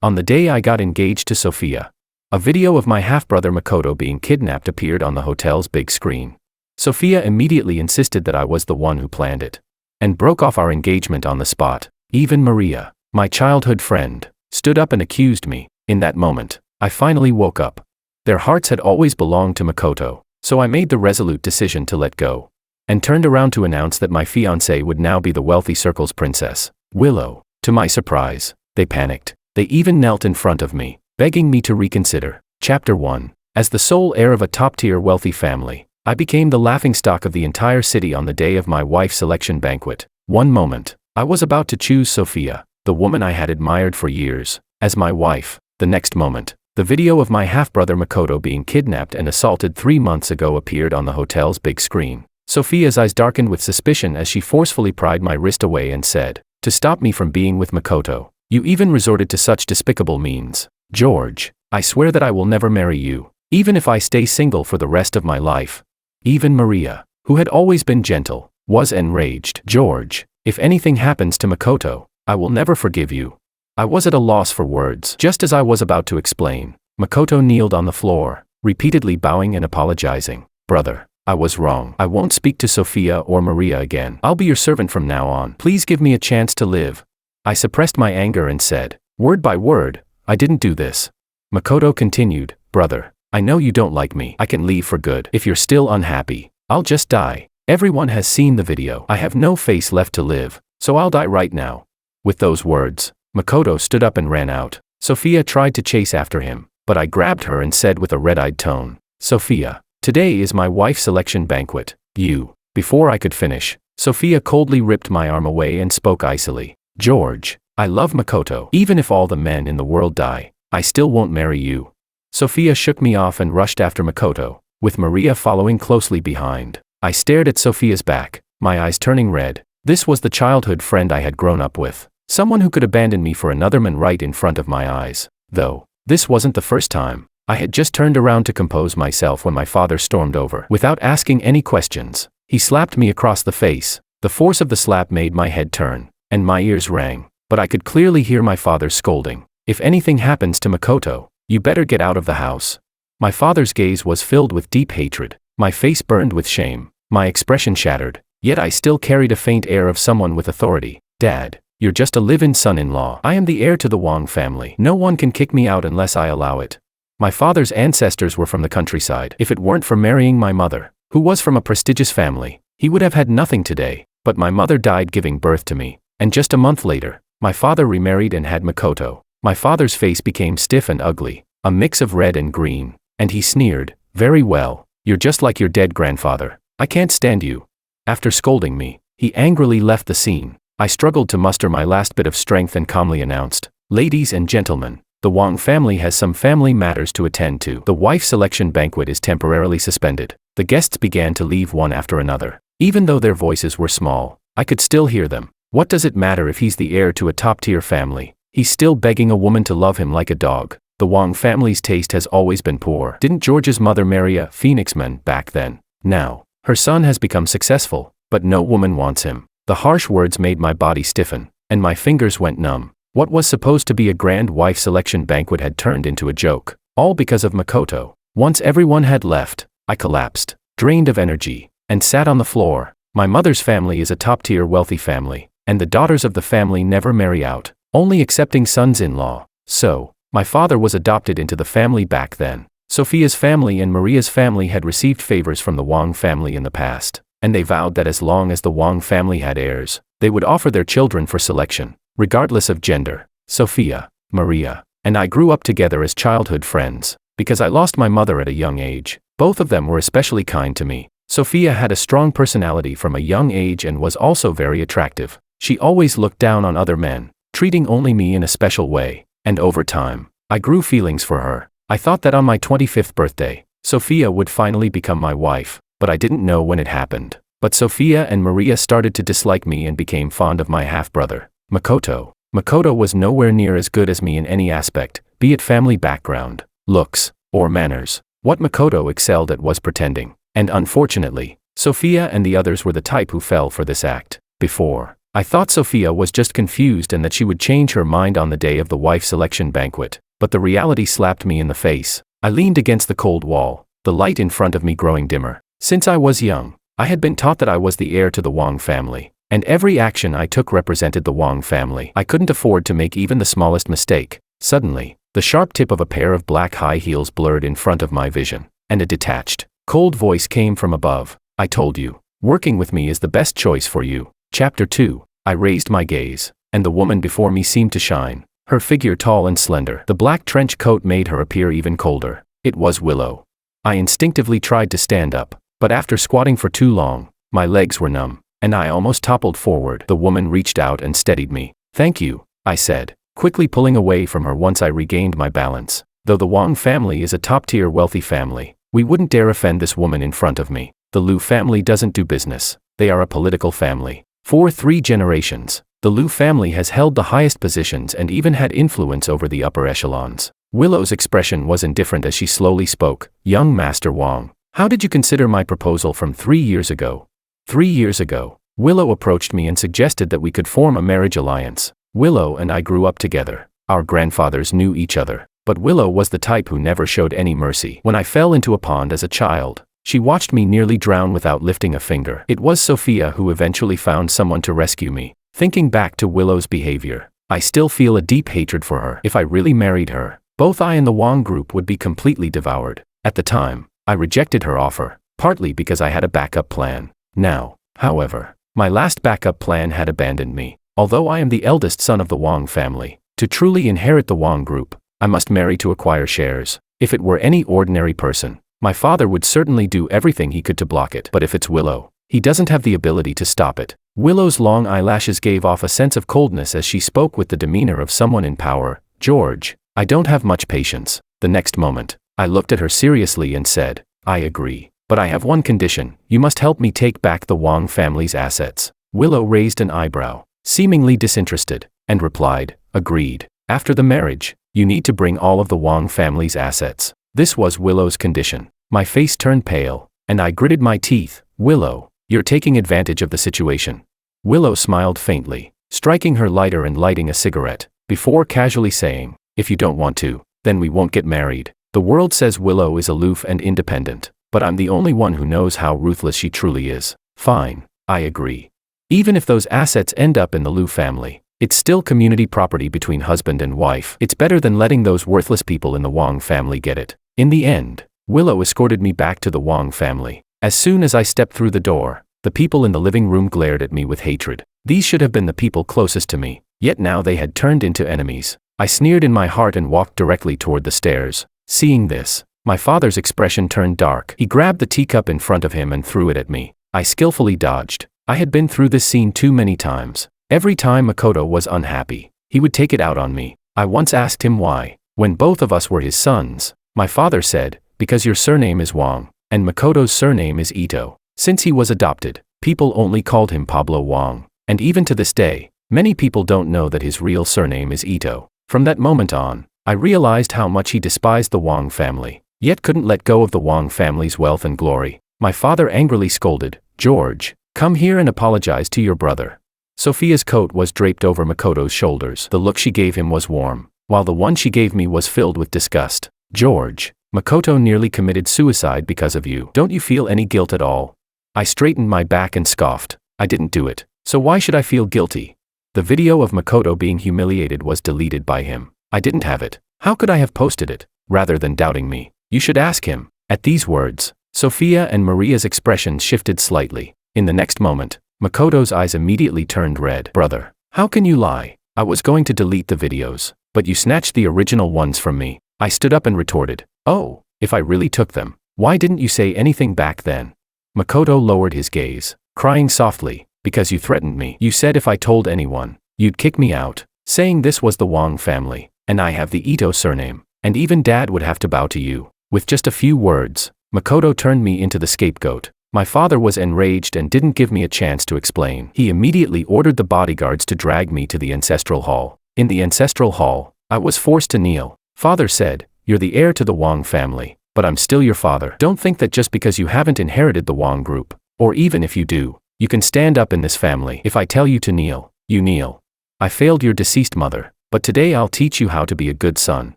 On the day I got engaged to Sophia, a video of my half-brother Makoto being kidnapped appeared on the hotel's big screen. Sophia immediately insisted that I was the one who planned it, and broke off our engagement on the spot. Even Maria, my childhood friend, stood up and accused me. In that moment, I finally woke up. Their hearts had always belonged to Makoto, so I made the resolute decision to let go, and turned around to announce that my fiancée would now be the wealthy circle's princess, Willow. To my surprise, they panicked. They even knelt in front of me, begging me to reconsider. Chapter 1. As the sole heir of a top-tier wealthy family, I became the laughingstock of the entire city on the day of my wife's selection banquet. One moment, I was about to choose Sophia, the woman I had admired for years, as my wife. The next moment, the video of my half-brother Makoto being kidnapped and assaulted 3 months ago appeared on the hotel's big screen. Sophia's eyes darkened with suspicion as she forcefully pried my wrist away and said, "To stop me from being with Makoto, you even resorted to such despicable means. George, I swear that I will never marry you, even if I stay single for the rest of my life." Even Maria, who had always been gentle, was enraged. "George, if anything happens to Makoto, I will never forgive you." I was at a loss for words. Just as I was about to explain, Makoto kneeled on the floor, repeatedly bowing and apologizing. "Brother, I was wrong. I won't speak to Sophia or Maria again. I'll be your servant from now on. Please give me a chance to live." I suppressed my anger and said, word by word, "I didn't do this." Makoto continued, "Brother, I know you don't like me. I can leave for good. If you're still unhappy, I'll just die. Everyone has seen the video. I have no face left to live, so I'll die right now." With those words, Makoto stood up and ran out. Sophia tried to chase after him, but I grabbed her and said with a red-eyed tone, "Sophia, today is my wife's selection banquet. You." Before I could finish, Sophia coldly ripped my arm away and spoke icily, "George, I love Makoto. Even if all the men in the world die, I still won't marry you." Sophia shook me off and rushed after Makoto, with Maria following closely behind. I stared at Sophia's back, my eyes turning red. This was the childhood friend I had grown up with, someone who could abandon me for another man right in front of my eyes. Though, this wasn't the first time. I had just turned around to compose myself when my father stormed over. Without asking any questions, he slapped me across the face. The force of the slap made my head turn, and my ears rang, but I could clearly hear my father scolding, "If anything happens to Makoto, you better get out of the house." My father's gaze was filled with deep hatred. My face burned with shame, my expression shattered, yet I still carried a faint air of someone with authority. "Dad, you're just a live-in son-in-law. I am the heir to the Wong family. No one can kick me out unless I allow it." My father's ancestors were from the countryside. If it weren't for marrying my mother, who was from a prestigious family, he would have had nothing today. But my mother died giving birth to me, and just a month later, my father remarried and had Makoto. My father's face became stiff and ugly, a mix of red and green, and he sneered, "Very well, you're just like your dead grandfather. I can't stand you." After scolding me, he angrily left the scene. I struggled to muster my last bit of strength and calmly announced, "Ladies and gentlemen, the Wong family has some family matters to attend to. The wife selection banquet is temporarily suspended." The guests began to leave one after another. Even though their voices were small, I could still hear them. What does it matter if he's the heir to a top-tier family? He's still begging a woman to love him like a dog. The Wong family's taste has always been poor. Didn't George's mother marry a phoenixman back then? Now, her son has become successful, but no woman wants him. The harsh words made my body stiffen, and my fingers went numb. What was supposed to be a grand wife selection banquet had turned into a joke, all because of Makoto. Once everyone had left, I collapsed, drained of energy, and sat on the floor. My mother's family is a top-tier wealthy family, and the daughters of the family never marry out, only accepting sons-in-law. So, my father was adopted into the family back then. Sophia's family and Maria's family had received favors from the Wong family in the past, and they vowed that as long as the Wong family had heirs, they would offer their children for selection, regardless of gender. Sophia, Maria, and I grew up together as childhood friends. Because I lost my mother at a young age, both of them were especially kind to me. Sophia had a strong personality from a young age and was also very attractive. She always looked down on other men, treating only me in a special way, and over time, I grew feelings for her. I thought that on my 25th birthday, Sophia would finally become my wife, but I didn't know when it happened. But Sophia and Maria started to dislike me and became fond of my half-brother, Makoto. Makoto was nowhere near as good as me in any aspect, be it family background, looks, or manners. What Makoto excelled at was pretending. And unfortunately, Sophia and the others were the type who fell for this act. Before I thought Sophia was just confused and that she would change her mind on the day of the wife selection banquet, but the reality slapped me in the face. I leaned against the cold wall, the light in front of me growing dimmer. Since I was young, I had been taught that I was the heir to the Wang family, and every action I took represented the Wang family. I couldn't afford to make even the smallest mistake. Suddenly, the sharp tip of a pair of black high heels blurred in front of my vision, and a detached, cold voice came from above. I told you, working with me is the best choice for you. Chapter 2. I raised my gaze, and the woman before me seemed to shine, her figure tall and slender. The black trench coat made her appear even colder. It was Willow. I instinctively tried to stand up, but after squatting for too long, my legs were numb, and I almost toppled forward. The woman reached out and steadied me. "Thank you," I said, quickly pulling away from her once I regained my balance. Though the Wang family is a top-tier wealthy family, we wouldn't dare offend this woman in front of me. The Liu family doesn't do business. They are a political family. For 3 generations, the Liu family has held the highest positions and even had influence over the upper echelons. Willow's expression was indifferent as she slowly spoke. "Young Master Wang, how did you consider my proposal from 3 years ago?" 3 years ago, Willow approached me and suggested that we could form a marriage alliance. Willow and I grew up together. Our grandfathers knew each other, but Willow was the type who never showed any mercy. When I fell into a pond as a child, she watched me nearly drown without lifting a finger. It was Sophia who eventually found someone to rescue me. Thinking back to Willow's behavior, I still feel a deep hatred for her. If I really married her, both I and the Wang group would be completely devoured. At the time, I rejected her offer, partly because I had a backup plan. Now, however, my last backup plan had abandoned me. Although I am the eldest son of the Wang family, to truly inherit the Wang group, I must marry to acquire shares. If it were any ordinary person, my father would certainly do everything he could to block it. But if it's Willow, he doesn't have the ability to stop it. Willow's long eyelashes gave off a sense of coldness as she spoke with the demeanor of someone in power. "George, I don't have much patience." The next moment, I looked at her seriously and said, "I agree, but I have one condition. You must help me take back the Wang family's assets." Willow raised an eyebrow, seemingly disinterested, and replied, "Agreed. After the marriage, you need to bring all of the Wang family's assets." This was Willow's condition. My face turned pale, and I gritted my teeth. "Willow, you're taking advantage of the situation." Willow smiled faintly, striking her lighter and lighting a cigarette, before casually saying, "If you don't want to, then we won't get married." The world says Willow is aloof and independent, but I'm the only one who knows how ruthless she truly is. Fine, I agree. Even if those assets end up in the Liu family, it's still community property between husband and wife. It's better than letting those worthless people in the Wang family get it. In the end, Willow escorted me back to the Wang family. As soon as I stepped through the door, the people in the living room glared at me with hatred. These should have been the people closest to me, yet now they had turned into enemies. I sneered in my heart and walked directly toward the stairs. Seeing this, my father's expression turned dark. He grabbed the teacup in front of him and threw it at me. I skillfully dodged. I had been through this scene too many times. Every time Makoto was unhappy, he would take it out on me. I once asked him why. When both of us were his sons, my father said, "Because your surname is Wang, and Makoto's surname is Ito." Since he was adopted, people only called him Pablo Wang, and even to this day, many people don't know that his real surname is Ito. From that moment on, I realized how much he despised the Wang family, yet couldn't let go of the Wang family's wealth and glory. My father angrily scolded, "George, come here and apologize to your brother." Sophia's coat was draped over Makoto's shoulders. The look she gave him was warm, while the one she gave me was filled with disgust. "George, Makoto nearly committed suicide because of you. Don't you feel any guilt at all?" I straightened my back and scoffed. "I didn't do it, so why should I feel guilty?" The video of Makoto being humiliated was deleted by him. I didn't have it. How could I have posted it? Rather than doubting me, "You should ask him." At these words, Sophia and Maria's expressions shifted slightly. In the next moment, Makoto's eyes immediately turned red. "Brother, how can you lie? I was going to delete the videos, but you snatched the original ones from me." I stood up and retorted, "Oh, if I really took them, why didn't you say anything back then?" Makoto lowered his gaze, crying softly, "Because you threatened me. You said if I told anyone, you'd kick me out, saying this was the Wang family, and I have the Ito surname, and even Dad would have to bow to you." With just a few words, Makoto turned me into the scapegoat. My father was enraged and didn't give me a chance to explain. He immediately ordered the bodyguards to drag me to the ancestral hall. In the ancestral hall, I was forced to kneel. Father said, "You're the heir to the Wang family, but I'm still your father. Don't think that just because you haven't inherited the Wang group, or even if you do, You can stand up in this family. If I tell you to kneel, you kneel. I failed your deceased mother, but today I'll teach you how to be a good son.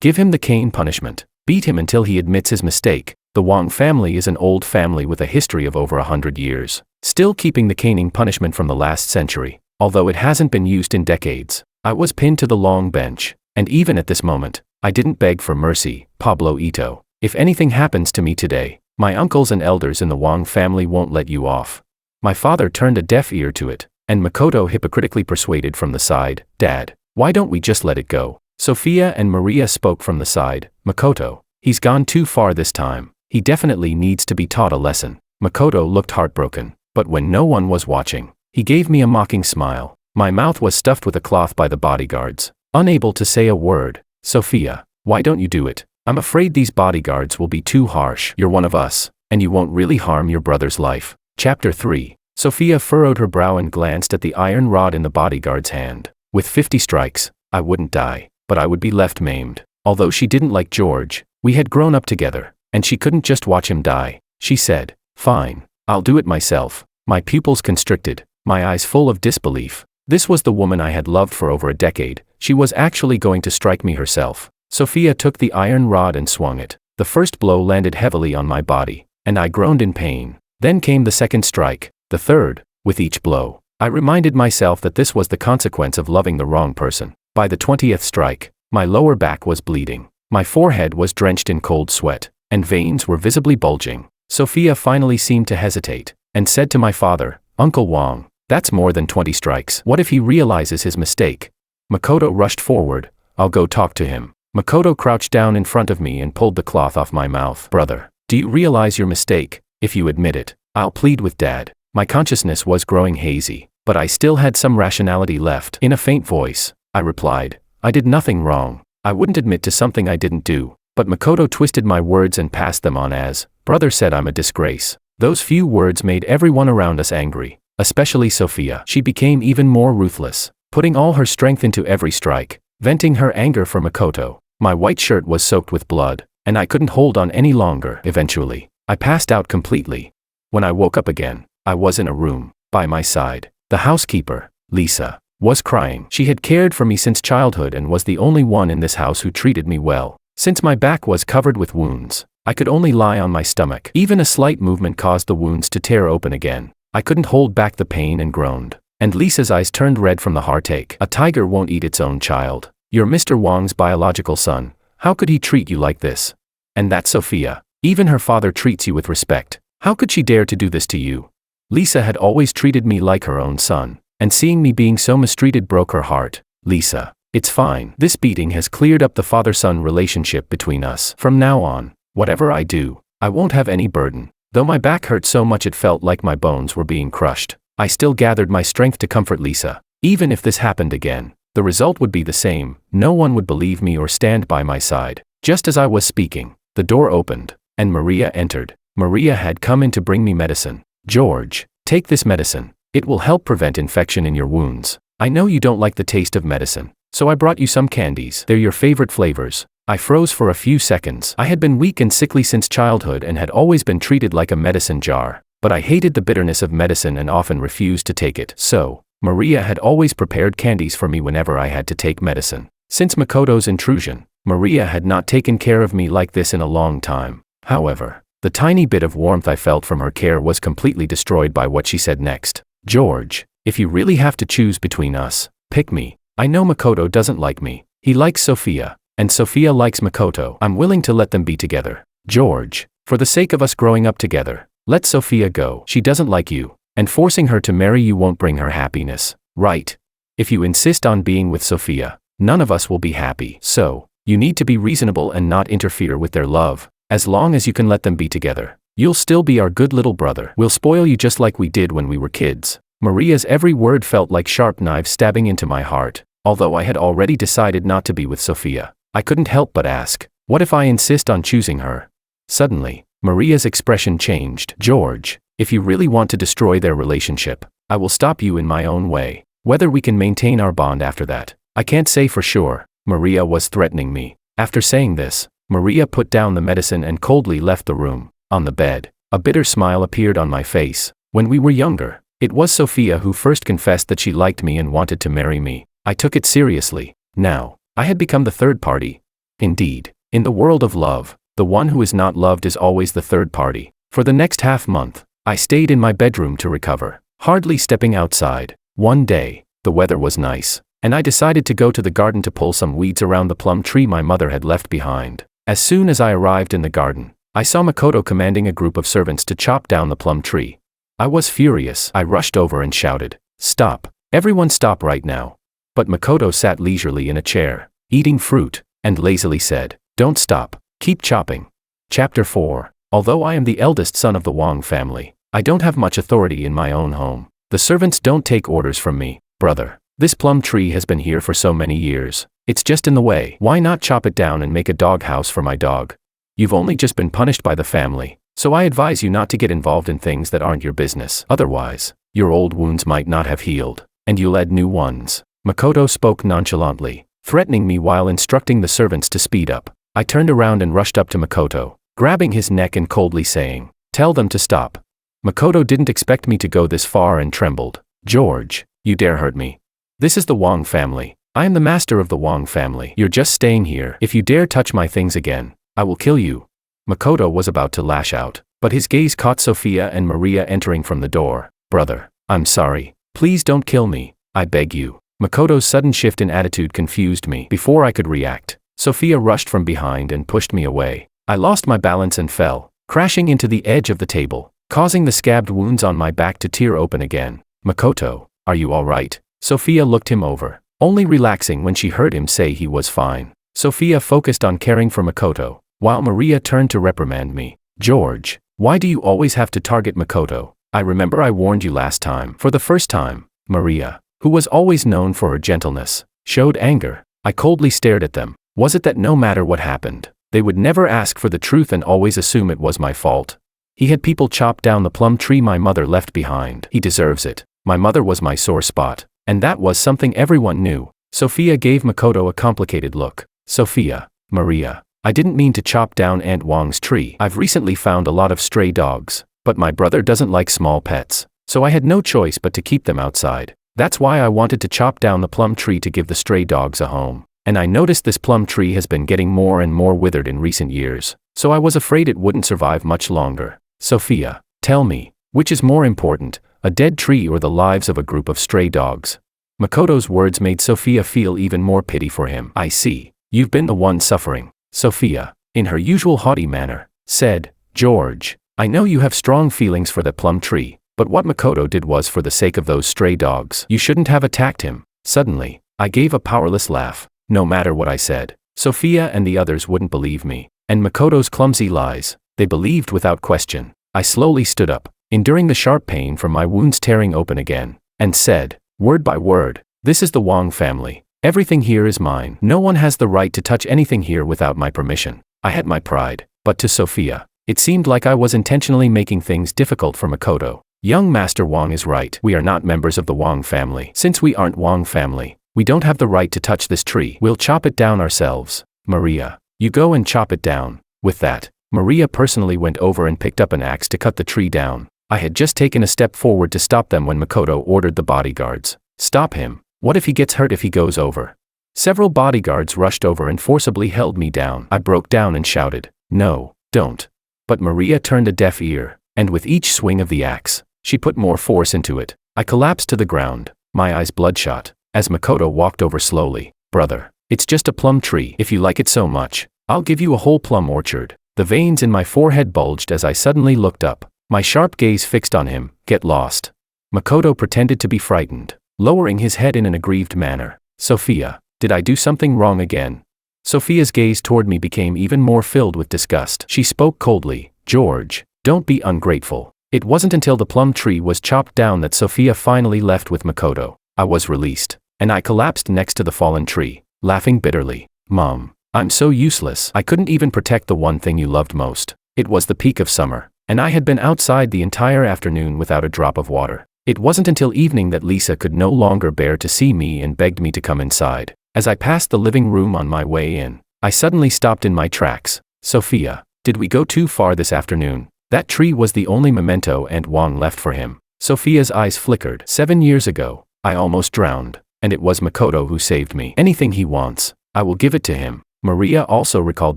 Give him the cane punishment. Beat him until he admits his mistake. The Wang family is an old family with a history of over 100 years, still keeping the caning punishment from the last century, although it hasn't been used in decades. I was pinned to the long bench, and even at this moment, I didn't beg for mercy. Pablo Ito. If anything happens to me today, my uncles and elders in the Wang family won't let you off. My father turned a deaf ear to it, and Makoto hypocritically persuaded from the side, Dad, why don't we just let it go? Sophia and Maria spoke from the side, Makoto, he's gone too far this time. He definitely needs to be taught a lesson. Makoto looked heartbroken, but when no one was watching, he gave me a mocking smile. My mouth was stuffed with a cloth by the bodyguards, unable to say a word. Sophia, why don't you do it? I'm afraid these bodyguards will be too harsh. You're one of us, and you won't really harm your brother's life. Chapter 3. Sophia furrowed her brow and glanced at the iron rod in the bodyguard's hand. With 50 strikes, I wouldn't die, but I would be left maimed. Although she didn't like George, we had grown up together, and she couldn't just watch him die. She said, fine, I'll do it myself. My pupils constricted, my eyes full of disbelief. This was the woman I had loved for over a decade. She was actually going to strike me herself. Sophia took the iron rod and swung it. The first blow landed heavily on my body, and I groaned in pain. Then came the second strike, the third. With each blow, I reminded myself that this was the consequence of loving the wrong person. By the 20th strike, my lower back was bleeding. My forehead was drenched in cold sweat, and veins were visibly bulging. Sophia finally seemed to hesitate, and said to my father, Uncle Wang, that's more than 20 strikes. What if he realizes his mistake? Makoto rushed forward. I'll go talk to him. Makoto crouched down in front of me and pulled the cloth off my mouth. Brother, do you realize your mistake? If you admit it, I'll plead with Dad. My consciousness was growing hazy, but I still had some rationality left. In a faint voice, I replied, I did nothing wrong. I wouldn't admit to something I didn't do. But Makoto twisted my words and passed them on as, Brother said I'm a disgrace. Those few words made everyone around us angry, especially Sophia. She became even more ruthless, putting all her strength into every strike, venting her anger for Makoto. My white shirt was soaked with blood, and I couldn't hold on any longer. Eventually, I passed out completely. When I woke up again, I was in a room. By my side, the housekeeper, Lisa, was crying. She had cared for me since childhood and was the only one in this house who treated me well. Since my back was covered with wounds, I could only lie on my stomach. Even a slight movement caused the wounds to tear open again. I couldn't hold back the pain and groaned. And Lisa's eyes turned red from the heartache. A tiger won't eat its own child. You're Mr. Wang's biological son. How could he treat you like this? And that's Sophia. Even her father treats you with respect. How could she dare to do this to you? Lisa had always treated me like her own son, and seeing me being so mistreated broke her heart. Lisa, it's fine. This beating has cleared up the father-son relationship between us. From now on, whatever I do, I won't have any burden. Though my back hurt so much it felt like my bones were being crushed, I still gathered my strength to comfort Lisa. Even if this happened again, the result would be the same. No one would believe me or stand by my side. Just as I was speaking, the door opened, and Maria entered. Maria had come in to bring me medicine. George, take this medicine. It will help prevent infection in your wounds. I know you don't like the taste of medicine, so I brought you some candies. They're your favorite flavors. I froze for a few seconds. I had been weak and sickly since childhood and had always been treated like a medicine jar, but I hated the bitterness of medicine and often refused to take it. So, Maria had always prepared candies for me whenever I had to take medicine. Since Makoto's intrusion, Maria had not taken care of me like this in a long time. However, the tiny bit of warmth I felt from her care was completely destroyed by what she said next. George, if you really have to choose between us, pick me. I know Makoto doesn't like me. He likes Sophia, and Sophia likes Makoto. I'm willing to let them be together. George, for the sake of us growing up together, let Sophia go. She doesn't like you, and forcing her to marry you won't bring her happiness, right? If you insist on being with Sophia, none of us will be happy. So, you need to be reasonable and not interfere with their love. As long as you can let them be together, you'll still be our good little brother. We'll spoil you just like we did when we were kids. Maria's every word felt like sharp knives stabbing into my heart. Although I had already decided not to be with Sophia, I couldn't help but ask, what if I insist on choosing her? Suddenly, Maria's expression changed. George, if you really want to destroy their relationship, I will stop you in my own way. Whether we can maintain our bond after that, I can't say for sure. Maria was threatening me. After saying this, Maria put down the medicine and coldly left the room. On the bed, a bitter smile appeared on my face. When we were younger, It was Sophia who first confessed that she liked me and wanted to marry me. I took it seriously. Now, I had become the third party. Indeed, in the world of love, the one who is not loved is always the third party. For the next half-month, I stayed in my bedroom to recover, hardly stepping outside. One day, the weather was nice, and I decided to go to the garden to pull some weeds around the plum tree my mother had left behind. As soon as I arrived in the garden, I saw Makoto commanding a group of servants to chop down the plum tree. I was furious. I rushed over and shouted, "Stop! Everyone stop right now!" But Makoto sat leisurely in a chair, eating fruit, and lazily said, "Don't stop, keep chopping." Chapter 4. Although I am the eldest son of the Wang family, I don't have much authority in my own home. The servants don't take orders from me. "Brother, this plum tree has been here for so many years. It's just in the way. Why not chop it down and make a dog house for my dog? You've only just been punished by the family, so I advise you not to get involved in things that aren't your business. Otherwise, your old wounds might not have healed, and you'll add new ones." Makoto spoke nonchalantly, threatening me while instructing the servants to speed up. I turned around and rushed up to Makoto, grabbing his neck and coldly saying, "Tell them to stop." Makoto didn't expect me to go this far and trembled. "George, you dare hurt me. This is the Wang family. I am the master of the Wang family. You're just staying here. If you dare touch my things again, I will kill you." Makoto was about to lash out, but his gaze caught Sophia and Maria entering from the door. "Brother, I'm sorry. Please don't kill me, I beg you." Makoto's sudden shift in attitude confused me. Before I could react, Sophia rushed from behind and pushed me away. I lost my balance and fell, crashing into the edge of the table, causing the scabbed wounds on my back to tear open again. "Makoto, are you all right?" Sophia looked him over, only relaxing when she heard him say he was fine. Sophia focused on caring for Makoto, while Maria turned to reprimand me. "George, why do you always have to target Makoto? I remember I warned you last time." For the first time, Maria, who was always known for her gentleness, showed anger. I coldly stared at them. Was it that no matter what happened, they would never ask for the truth and always assume it was my fault? He had people chop down the plum tree my mother left behind. He deserves it. My mother was my sore spot, and that was something everyone knew. Sophia gave Makoto a complicated look. "Sophia, Maria, I didn't mean to chop down Aunt Wang's tree. I've recently found a lot of stray dogs, but my brother doesn't like small pets, so I had no choice but to keep them outside. That's why I wanted to chop down the plum tree to give the stray dogs a home. And I noticed this plum tree has been getting more and more withered in recent years, so I was afraid it wouldn't survive much longer. Sophia, tell me, which is more important, a dead tree or the lives of a group of stray dogs?" Makoto's words made Sophia feel even more pity for him. "I see, you've been the one suffering." Sophia, in her usual haughty manner, said, "George, I know you have strong feelings for the plum tree, but what Makoto did was for the sake of those stray dogs. You shouldn't have attacked him." Suddenly, I gave a powerless laugh. No matter what I said, Sophia and the others wouldn't believe me, and Makoto's clumsy lies, they believed without question. I slowly stood up, enduring the sharp pain from my wounds tearing open again, and said, word by word, "This is the Wang family. Everything here is mine. No one has the right to touch anything here without my permission." I had my pride, but to Sophia, it seemed like I was intentionally making things difficult for Makoto. "Young Master Wang is right. We are not members of the Wang family. Since we aren't Wang family, we don't have the right to touch this tree. We'll chop it down ourselves. Maria, you go and chop it down." With that, Maria personally went over and picked up an axe to cut the tree down. I had just taken a step forward to stop them when Makoto ordered the bodyguards. "Stop him. What if he gets hurt if he goes over?" Several bodyguards rushed over and forcibly held me down. I broke down and shouted, "No, don't." But Maria turned a deaf ear, and with each swing of the axe, she put more force into it. I collapsed to the ground, my eyes bloodshot, as Makoto walked over slowly. "Brother, it's just a plum tree. If you like it so much, I'll give you a whole plum orchard." The veins in my forehead bulged as I suddenly looked up, my sharp gaze fixed on him. "Get lost." Makoto pretended to be frightened, lowering his head in an aggrieved manner. "Sophia, did I do something wrong again?" Sophia's gaze toward me became even more filled with disgust. She spoke coldly, "George, don't be ungrateful." It wasn't until the plum tree was chopped down that Sophia finally left with Makoto. I was released, and I collapsed next to the fallen tree, laughing bitterly. "Mom, I'm so useless. I couldn't even protect the one thing you loved most." It was the peak of summer, and I had been outside the entire afternoon without a drop of water. It wasn't until evening that Lisa could no longer bear to see me and begged me to come inside. As I passed the living room on my way in, I suddenly stopped in my tracks. "Sophia, did we go too far this afternoon?" That tree was the only memento Aunt Wang left for him. Sophia's eyes flickered. 7 years ago, I almost drowned, and it was Makoto who saved me. Anything he wants, I will give it to him. Maria also recalled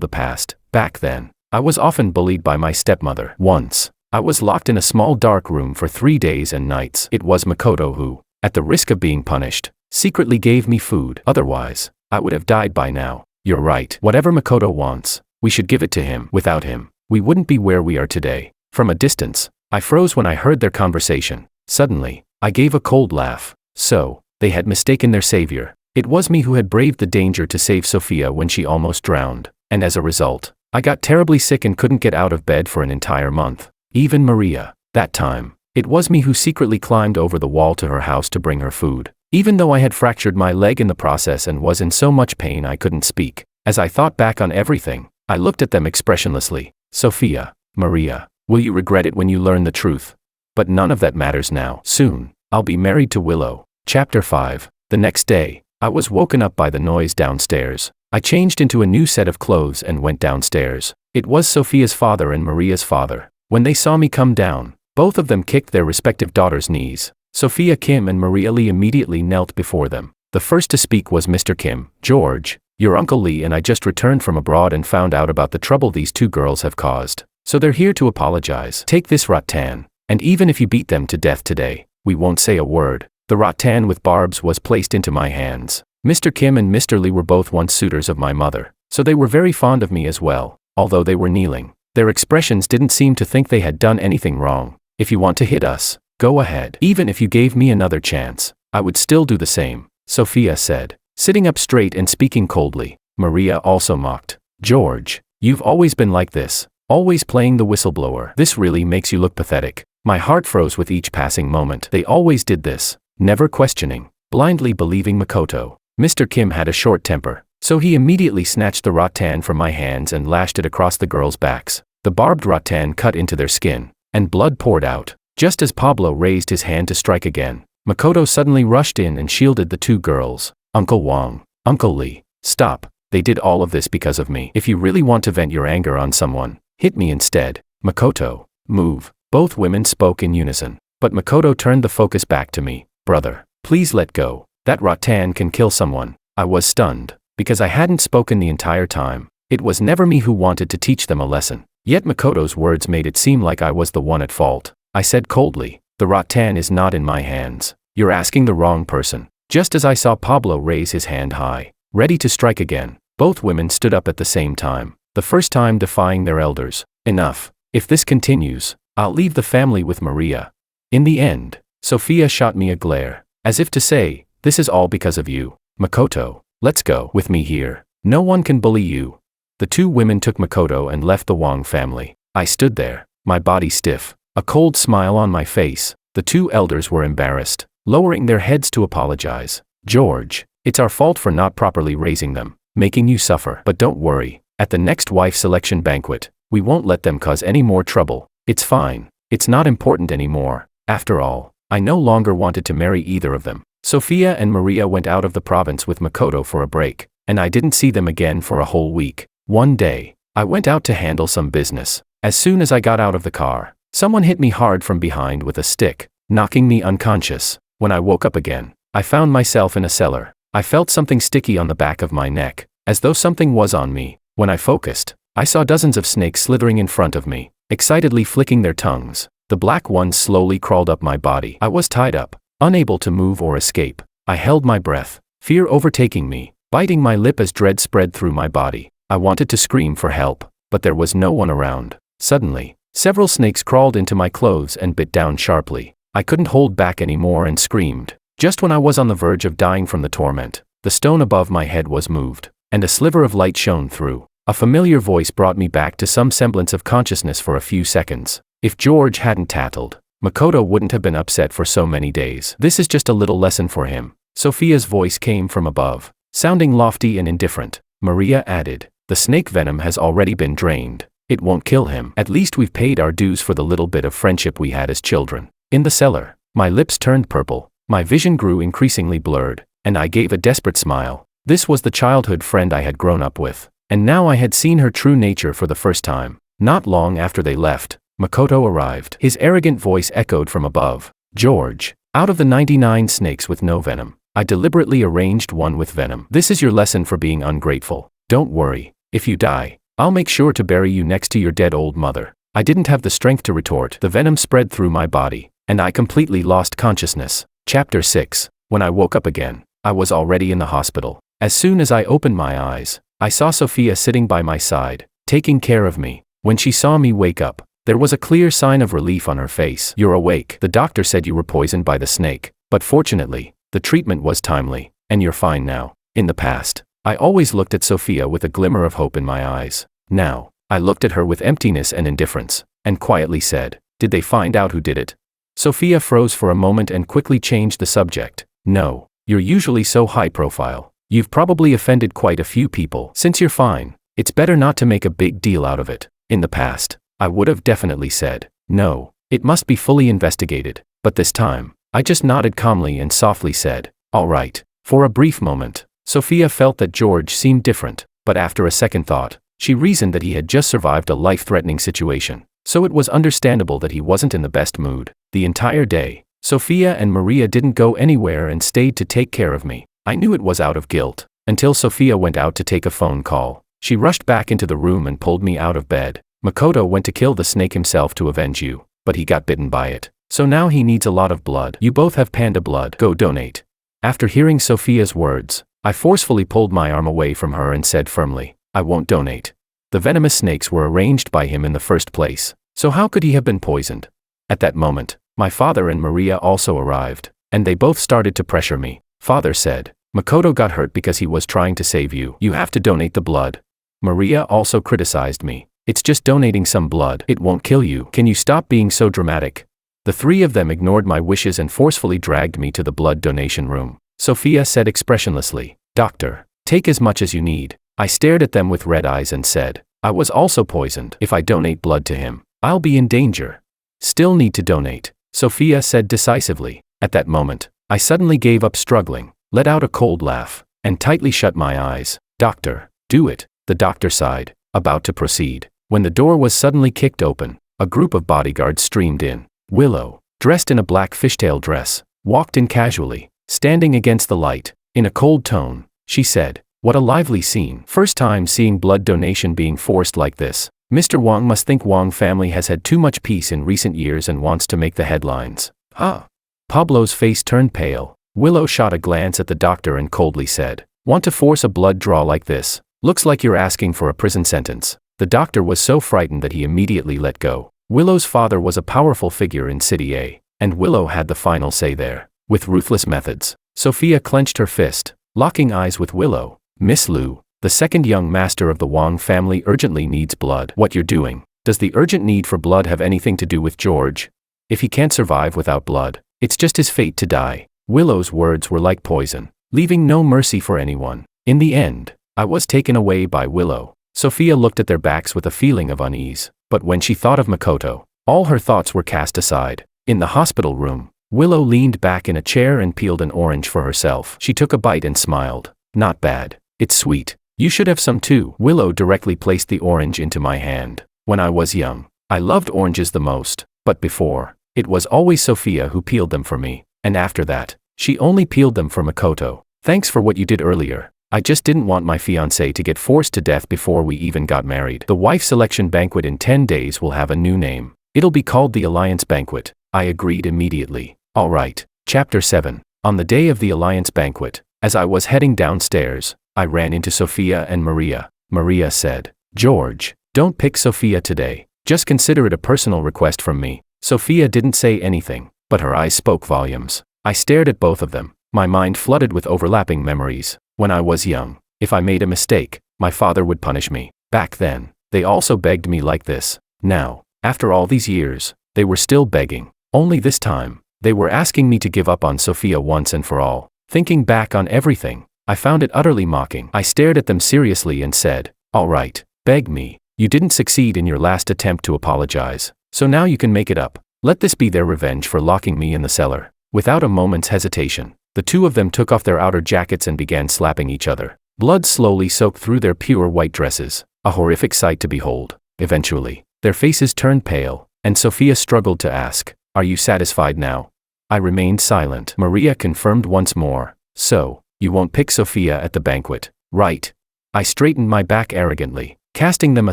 the past. Back then, I was often bullied by my stepmother. Once, I was locked in a small dark room for 3 days and nights. It was Makoto who, at the risk of being punished, secretly gave me food. Otherwise, I would have died by now. You're right. Whatever Makoto wants, we should give it to him. Without him, we wouldn't be where we are today. From a distance, I froze when I heard their conversation. Suddenly, I gave a cold laugh. So, they had mistaken their savior. It was me who had braved the danger to save Sophia when she almost drowned, and as a result, I got terribly sick and couldn't get out of bed for an entire month. Even Maria, that time, it was me who secretly climbed over the wall to her house to bring her food. Even though I had fractured my leg in the process and was in so much pain I couldn't speak. As I thought back on everything, I looked at them expressionlessly. Sophia, Maria, will you regret it when you learn the truth? But none of that matters now. Soon, I'll be married to Willow. Chapter 5. The next day, I was woken up by the noise downstairs. I changed into a new set of clothes and went downstairs. It was Sophia's father and Maria's father. When they saw me come down, both of them kicked their respective daughters' knees. Sophia Kim and Maria Lee immediately knelt before them. The first to speak was Mr. Kim. George, your Uncle Lee and I just returned from abroad and found out about the trouble these two girls have caused. So they're here to apologize. Take this rattan, and even if you beat them to death today, we won't say a word. The rattan with barbs was placed into my hands. Mr. Kim and Mr. Lee were both once suitors of my mother, so they were very fond of me as well. Although they were kneeling, their expressions didn't seem to think they had done anything wrong. If you want to hit us, go ahead. Even if you gave me another chance, I would still do the same, Sophia said, sitting up straight and speaking coldly. Maria also mocked. George, you've always been like this, always playing the whistleblower. This really makes you look pathetic. My heart froze with each passing moment. They always did this, never questioning, blindly believing Makoto. Mr. Kim had a short temper, so he immediately snatched the rattan from my hands and lashed it across the girls' backs. The barbed rattan cut into their skin, and blood poured out. Just as Pablo raised his hand to strike again, Makoto suddenly rushed in and shielded the two girls. Uncle Wang, Uncle Lee, stop. They did all of this because of me. If you really want to vent your anger on someone, hit me instead. Makoto, move. Both women spoke in unison, but Makoto turned the focus back to me. Brother, please let go. That rattan can kill someone. I was stunned, because I hadn't spoken the entire time. It was never me who wanted to teach them a lesson. Yet Makoto's words made it seem like I was the one at fault. I said coldly, the rattan is not in my hands. You're asking the wrong person. Just as I saw Pablo raise his hand high, ready to strike again, both women stood up at the same time, the first time defying their elders. Enough. If this continues, I'll leave the family with Maria. In the end, Sophia shot me a glare, as if to say, this is all because of you. Makoto, let's go with me here. No one can bully you. The two women took Makoto and left the Wang family. I stood there, my body stiff, a cold smile on my face. The two elders were embarrassed, lowering their heads to apologize. George, it's our fault for not properly raising them, making you suffer. But don't worry, at the next wife selection banquet, we won't let them cause any more trouble. It's fine. It's not important anymore. After all, I no longer wanted to marry either of them. Sophia and Maria went out of the province with Makoto for a break, and I didn't see them again for a whole week. One day, I went out to handle some business. As soon as I got out of the car, someone hit me hard from behind with a stick, knocking me unconscious. When I woke up again, I found myself in a cellar. I felt something sticky on the back of my neck, as though something was on me. When I focused, I saw dozens of snakes slithering in front of me, excitedly flicking their tongues. The black ones slowly crawled up my body. I was tied up, unable to move or escape. I held my breath, fear overtaking me, biting my lip as dread spread through my body. I wanted to scream for help, but there was no one around. Suddenly, several snakes crawled into my clothes and bit down sharply. I couldn't hold back anymore and screamed. Just when I was on the verge of dying from the torment, the stone above my head was moved, and a sliver of light shone through. A familiar voice brought me back to some semblance of consciousness for a few seconds. If George hadn't tattled, Makoto wouldn't have been upset for so many days. This is just a little lesson for him. Sophia's voice came from above, sounding lofty and indifferent. Maria added, the snake venom has already been drained. It won't kill him. At least we've paid our dues for the little bit of friendship we had as children. In the cellar, my lips turned purple, my vision grew increasingly blurred, and I gave a desperate smile. This was the childhood friend I had grown up with, and now I had seen her true nature for the first time. Not long after they left, Makoto arrived. His arrogant voice echoed from above. George. Out of the 99 snakes with no venom, I deliberately arranged one with venom. This is your lesson for being ungrateful. Don't worry. If you die, I'll make sure to bury you next to your dead old mother. I didn't have the strength to retort. The venom spread through my body, and I completely lost consciousness. Chapter 6. When I woke up again, I was already in the hospital. As soon as I opened my eyes, I saw Sophia sitting by my side, taking care of me. When she saw me wake up, there was a clear sign of relief on her face. You're awake. The doctor said you were poisoned by the snake, but fortunately, the treatment was timely, and you're fine now. In the past, I always looked at Sophia with a glimmer of hope in my eyes. Now, I looked at her with emptiness and indifference, and quietly said, "Did they find out who did it?" Sophia froze for a moment and quickly changed the subject. "No, you're usually so high profile. You've probably offended quite a few people. Since you're fine, it's better not to make a big deal out of it. In the past, I would have definitely said, no, it must be fully investigated, but this time, I just nodded calmly and softly said, all right." For a brief moment, Sophia felt that George seemed different, but after a second thought, she reasoned that he had just survived a life-threatening situation, so it was understandable that he wasn't in the best mood. The entire day, Sophia and Maria didn't go anywhere and stayed to take care of me. I knew it was out of guilt, until Sophia went out to take a phone call. She rushed back into the room and pulled me out of bed. "Makoto went to kill the snake himself to avenge you, but he got bitten by it. So now he needs a lot of blood. You both have panda blood. Go donate." After hearing Sophia's words, I forcefully pulled my arm away from her and said firmly, "I won't donate." The venomous snakes were arranged by him in the first place, so how could he have been poisoned? At that moment, my father and Maria also arrived, and they both started to pressure me. Father said, "Makoto got hurt because he was trying to save you. You have to donate the blood." Maria also criticized me. "It's just donating some blood. It won't kill you. Can you stop being so dramatic?" The three of them ignored my wishes and forcefully dragged me to the blood donation room. Sophia said expressionlessly, "Doctor, take as much as you need." I stared at them with red eyes and said, "I was also poisoned. If I donate blood to him, I'll be in danger." "Still need to donate," Sophia said decisively. At that moment, I suddenly gave up struggling, let out a cold laugh, and tightly shut my eyes. "Doctor, do it," the doctor sighed, about to proceed, when the door was suddenly kicked open. A group of bodyguards streamed in. Willow, dressed in a black fishtail dress, walked in casually, standing against the light. In a cold tone, she said, "What a lively scene. First time seeing blood donation being forced like this. Mr. Wang must think Wang family has had too much peace in recent years and wants to make the headlines." "Huh?" Pablo's face turned pale. Willow shot a glance at the doctor and coldly said, "Want to force a blood draw like this? Looks like you're asking for a prison sentence." The doctor was so frightened that he immediately let go. Willow's father was a powerful figure in City A, and Willow had the final say there. With ruthless methods, Sophia clenched her fist, locking eyes with Willow. "Miss Liu, the second young master of the Wang family urgently needs blood." "What you're doing? Does the urgent need for blood have anything to do with George? If he can't survive without blood, it's just his fate to die." Willow's words were like poison, leaving no mercy for anyone. In the end, I was taken away by Willow. Sophia looked at their backs with a feeling of unease, but when she thought of Makoto, all her thoughts were cast aside. In the hospital room, Willow leaned back in a chair and peeled an orange for herself. She took a bite and smiled. "Not bad. It's sweet. You should have some too." Willow directly placed the orange into my hand. "When I was young, I loved oranges the most, but before, it was always Sophia who peeled them for me, and after that, she only peeled them for Makoto. Thanks for what you did earlier. I just didn't want my fiancée to get forced to death before we even got married. The wife selection banquet in 10 days will have a new name. It'll be called the Alliance Banquet." I agreed immediately. All right. Chapter 7. On the day of the Alliance Banquet, as I was heading downstairs, I ran into Sophia and Maria. Maria said, "George, don't pick Sophia today. Just consider it a personal request from me." Sophia didn't say anything, but her eyes spoke volumes. I stared at both of them, my mind flooded with overlapping memories. When I was young, if I made a mistake, my father would punish me. Back then, they also begged me like this. Now, after all these years, they were still begging. Only this time, they were asking me to give up on Sophia once and for all. Thinking back on everything, I found it utterly mocking. I stared at them seriously and said, "All right, beg me. You didn't succeed in your last attempt to apologize, so now you can make it up. Let this be their revenge for locking me in the cellar." Without a moment's hesitation, the two of them took off their outer jackets and began slapping each other. Blood slowly soaked through their pure white dresses, a horrific sight to behold. Eventually, their faces turned pale, and Sophia struggled to ask, "Are you satisfied now?" I remained silent. Maria confirmed once more. So, you won't pick Sophia at the banquet, right? I straightened my back arrogantly, casting them a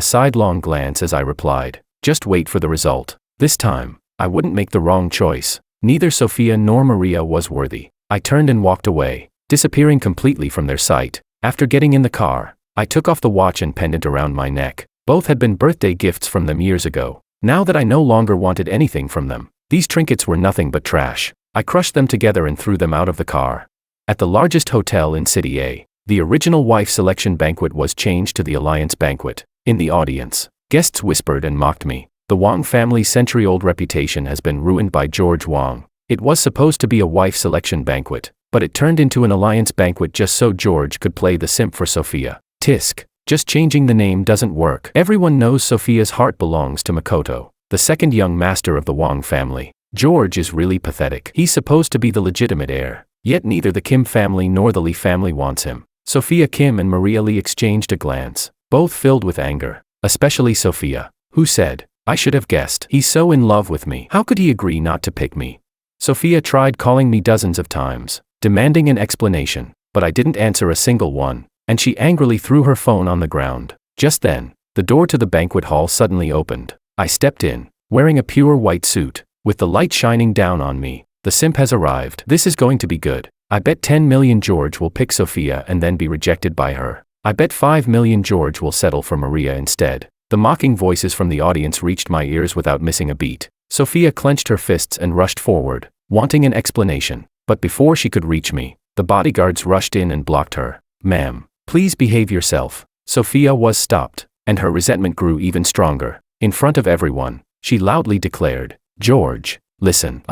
sidelong glance as I replied, just wait for the result. This time, I wouldn't make the wrong choice. Neither Sophia nor Maria was worthy. I turned and walked away, disappearing completely from their sight. After getting in the car, I took off the watch and pendant around my neck. Both had been birthday gifts from them years ago. Now that I no longer wanted anything from them, these trinkets were nothing but trash. I crushed them together and threw them out of the car. At the largest hotel in City A, the original wife selection banquet was changed to the Alliance banquet. In the audience, guests whispered and mocked me. The Wang family's century-old reputation has been ruined by George Wang. It was supposed to be a wife selection banquet, but it turned into an alliance banquet just so George could play the simp for Sophia. Tisk. Just changing the name doesn't work. Everyone knows Sophia's heart belongs to Makoto, the second young master of the Wang family. George is really pathetic. He's supposed to be the legitimate heir, yet neither the Kim family nor the Lee family wants him. Sophia Kim and Maria Lee exchanged a glance, both filled with anger, especially Sophia, who said, I should have guessed. He's so in love with me. How could he agree not to pick me? Sophia tried calling me dozens of times, demanding an explanation, but I didn't answer a single one, and she angrily threw her phone on the ground. Just then, the door to the banquet hall suddenly opened. I stepped in, wearing a pure white suit, with the light shining down on me. The simp has arrived. This is going to be good. I bet 10 million George will pick Sophia and then be rejected by her. I bet 5 million George will settle for Maria instead. The mocking voices from the audience reached my ears without missing a beat. Sophia clenched her fists and rushed forward, wanting an explanation. But before she could reach me, the bodyguards rushed in and blocked her. Ma'am, please behave yourself. Sophia was stopped, and her resentment grew even stronger. In front of everyone, she loudly declared, George, listen,